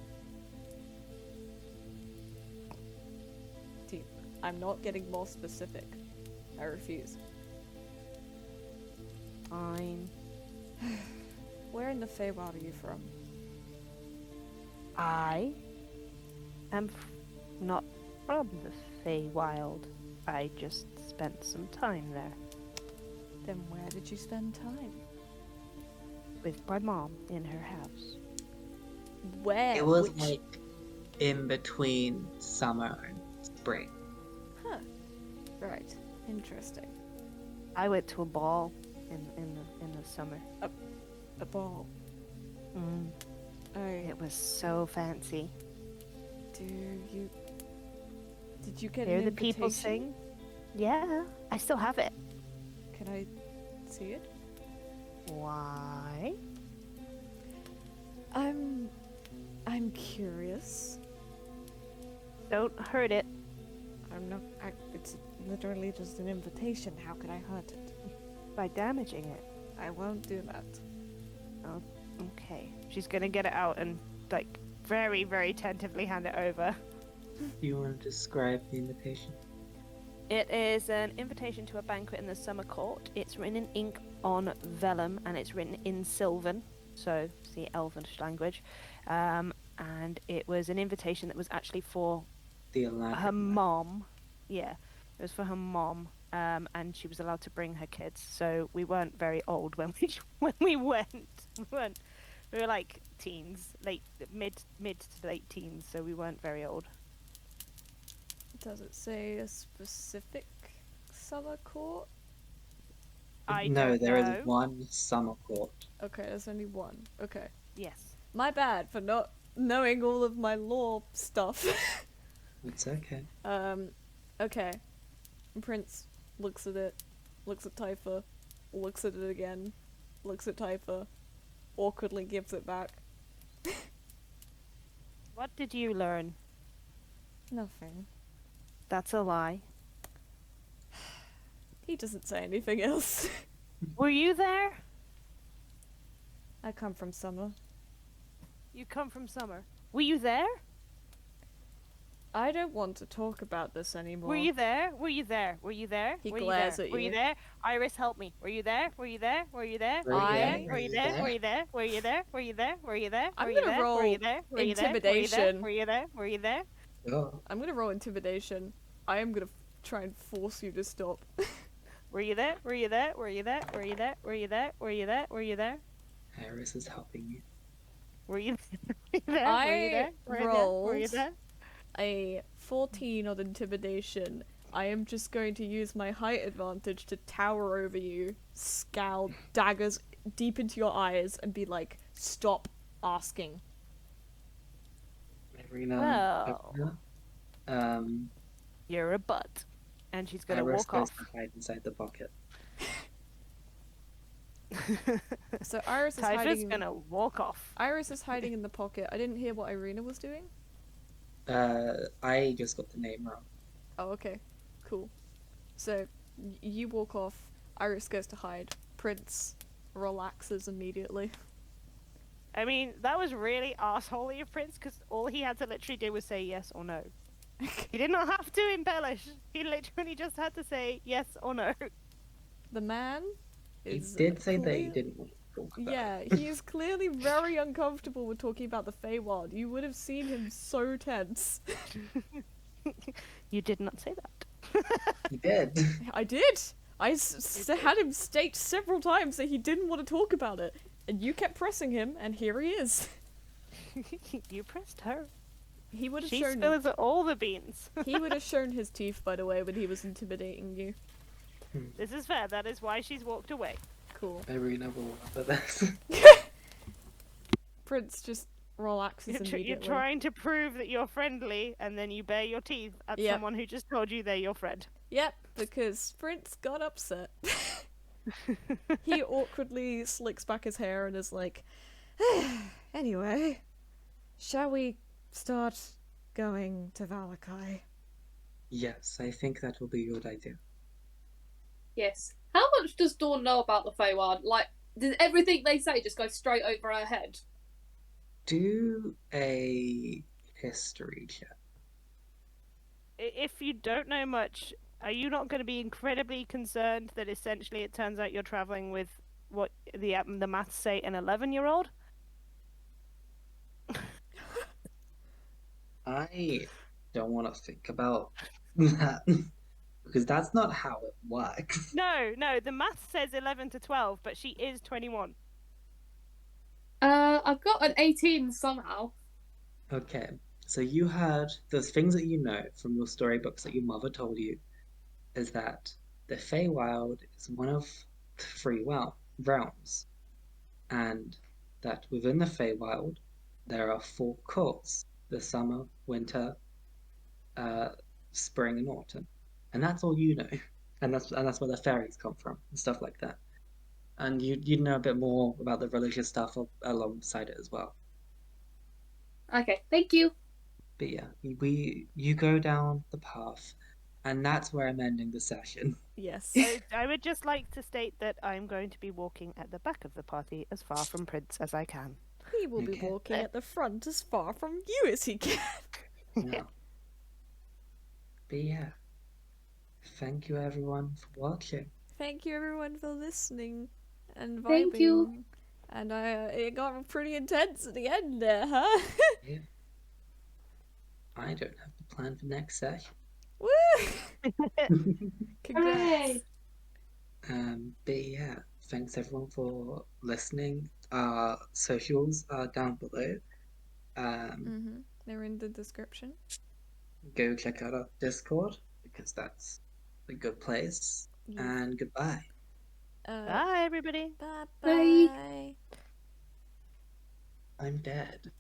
Dude, I'm not getting more specific. I refuse. Fine. Where in the Feywild are you from? I am not from the Feywild. I just spent some time there Then where did you spend time? with my mom in her house. Where? It was Which- like in between summer and spring. Huh. Right. Interesting. I went to a ball in the summer. A ball. I It was so fancy. Did you get Hear an the people invitation? sing? Yeah, I still have it. Can I see it? Why? I'm curious. Don't hurt it. I'm not. It's literally just an invitation. How could I hurt it? By damaging it. I won't do that. Okay. She's gonna get it out and, like, very, very tentatively hand it over. Do you want to describe the invitation? It is an invitation to a banquet in the summer court. It's written in ink on vellum, and it's written in Sylvan, so it's the Elvish language. And it was an invitation that was actually for The elaborate her mom. Yeah, it was for her mom, and she was allowed to bring her kids. So we weren't very old when we went. We were like teens, mid to late teens. So we weren't very old. Does it say a specific summer court? I No, don't there know. is one summer court. Okay, there's only one. Okay. Yes. My bad for not knowing all of my lore stuff. It's okay. Okay. Prince looks at it, looks at Typha, looks at it again, looks at Typha, awkwardly gives it back. What did you learn? Nothing. That's a lie. He doesn't say anything else. Were you there? I come from summer. You come from summer. Were you there? I don't want to talk about this anymore. Were you there? Were you there? Were you there? He Were glares you there? at Were you you. there? Iris, help me. Were you there? Were you there? Were you there? Were you there? Were you there? Were you there? Were you there? Were you there? Were you there? I'm Were you gonna there? roll Were you there? Were you there? intimidation. Were you there? Were you there? Oh, I'm gonna roll intimidation. I am gonna try and force you to stop. Were you there? Were you there? Were you there? Were you there? Were you there? Were you there? Were you there? Harris is helping you. Were you there? I Were you there? Were you there? Were you rolled there? A 14 on intimidation. I am just going to use my height advantage to tower over you, scowl daggers deep into your eyes, and be like, stop asking. Marina, Well. um, You're a butt. And she's gonna Iris walk goes off. to hide inside the pocket. So Iris is Typha's hiding. gonna walk off. Iris is hiding in the pocket. I didn't hear what Irina was doing. I just got the name wrong. Oh, okay. Cool. So, you walk off, Iris goes to hide, Prince relaxes immediately. I mean, that was really arsehole of Prince, because all he had to literally do was say yes or no. He did not have to embellish. He literally just had to say yes or no. The man He is did say that he clear- didn't want to talk about Yeah, it. he is clearly very uncomfortable with talking about the Feywild. You would have seen him so tense. You did not say that. He did. I did! Had him state several times that he didn't want to talk about it. And you kept pressing him, and here he is. You pressed her. He would have She shown spills all the beans. he would have shown his teeth, by the way, when he was intimidating you. This is fair. That is why she's walked away. Cool. Marina will laugh at this. Prince just relaxes You're immediately. trying to prove that you're friendly, and then you bare your teeth at Yep. someone who just told you they're your friend. Yep, because Prince got upset. He awkwardly slicks back his hair and is like, anyway, shall we start going to Valakai? Yes, I think that will be a good idea. Yes. How much does Dawn know about the Feywild? Like, does everything they say just go straight over her head? Do a history check. If you don't know much, are you not going to be incredibly concerned that essentially it turns out you're traveling with what the maths say an 11-year-old? I don't want to think about that because that's not how it works. No, the math says 11 to 12, but she is 21. I've got an 18 somehow. Okay, so you heard those things that you know from your storybooks that your mother told you is that the Feywild is one of the three realms, and that within the Feywild there are four courts: the summer, winter, uh, spring, and autumn, and that's all you know, and that's where the fairies come from and stuff like that. And you'd know a bit more about the religious stuff alongside it as well. Okay, thank you. But yeah, you go down the path, and that's where I'm ending the session. Yes. I would just like to state that I'm going to be walking at the back of the party as far from Prince as I can. He will be Okay. walking at the front as far from you as he can. No. But yeah, thank you everyone for watching. Thank you everyone for listening and vibing. Thank you. And it got pretty intense at the end there, huh? Yeah. I don't have the plan for next session. Woo! Congrats. Hooray! But yeah, thanks everyone for listening. Our socials are down below. They're in the description. Go check out our Discord because that's a good place. Yes. And goodbye. Bye, everybody. Bye Bye. bye. I'm dead.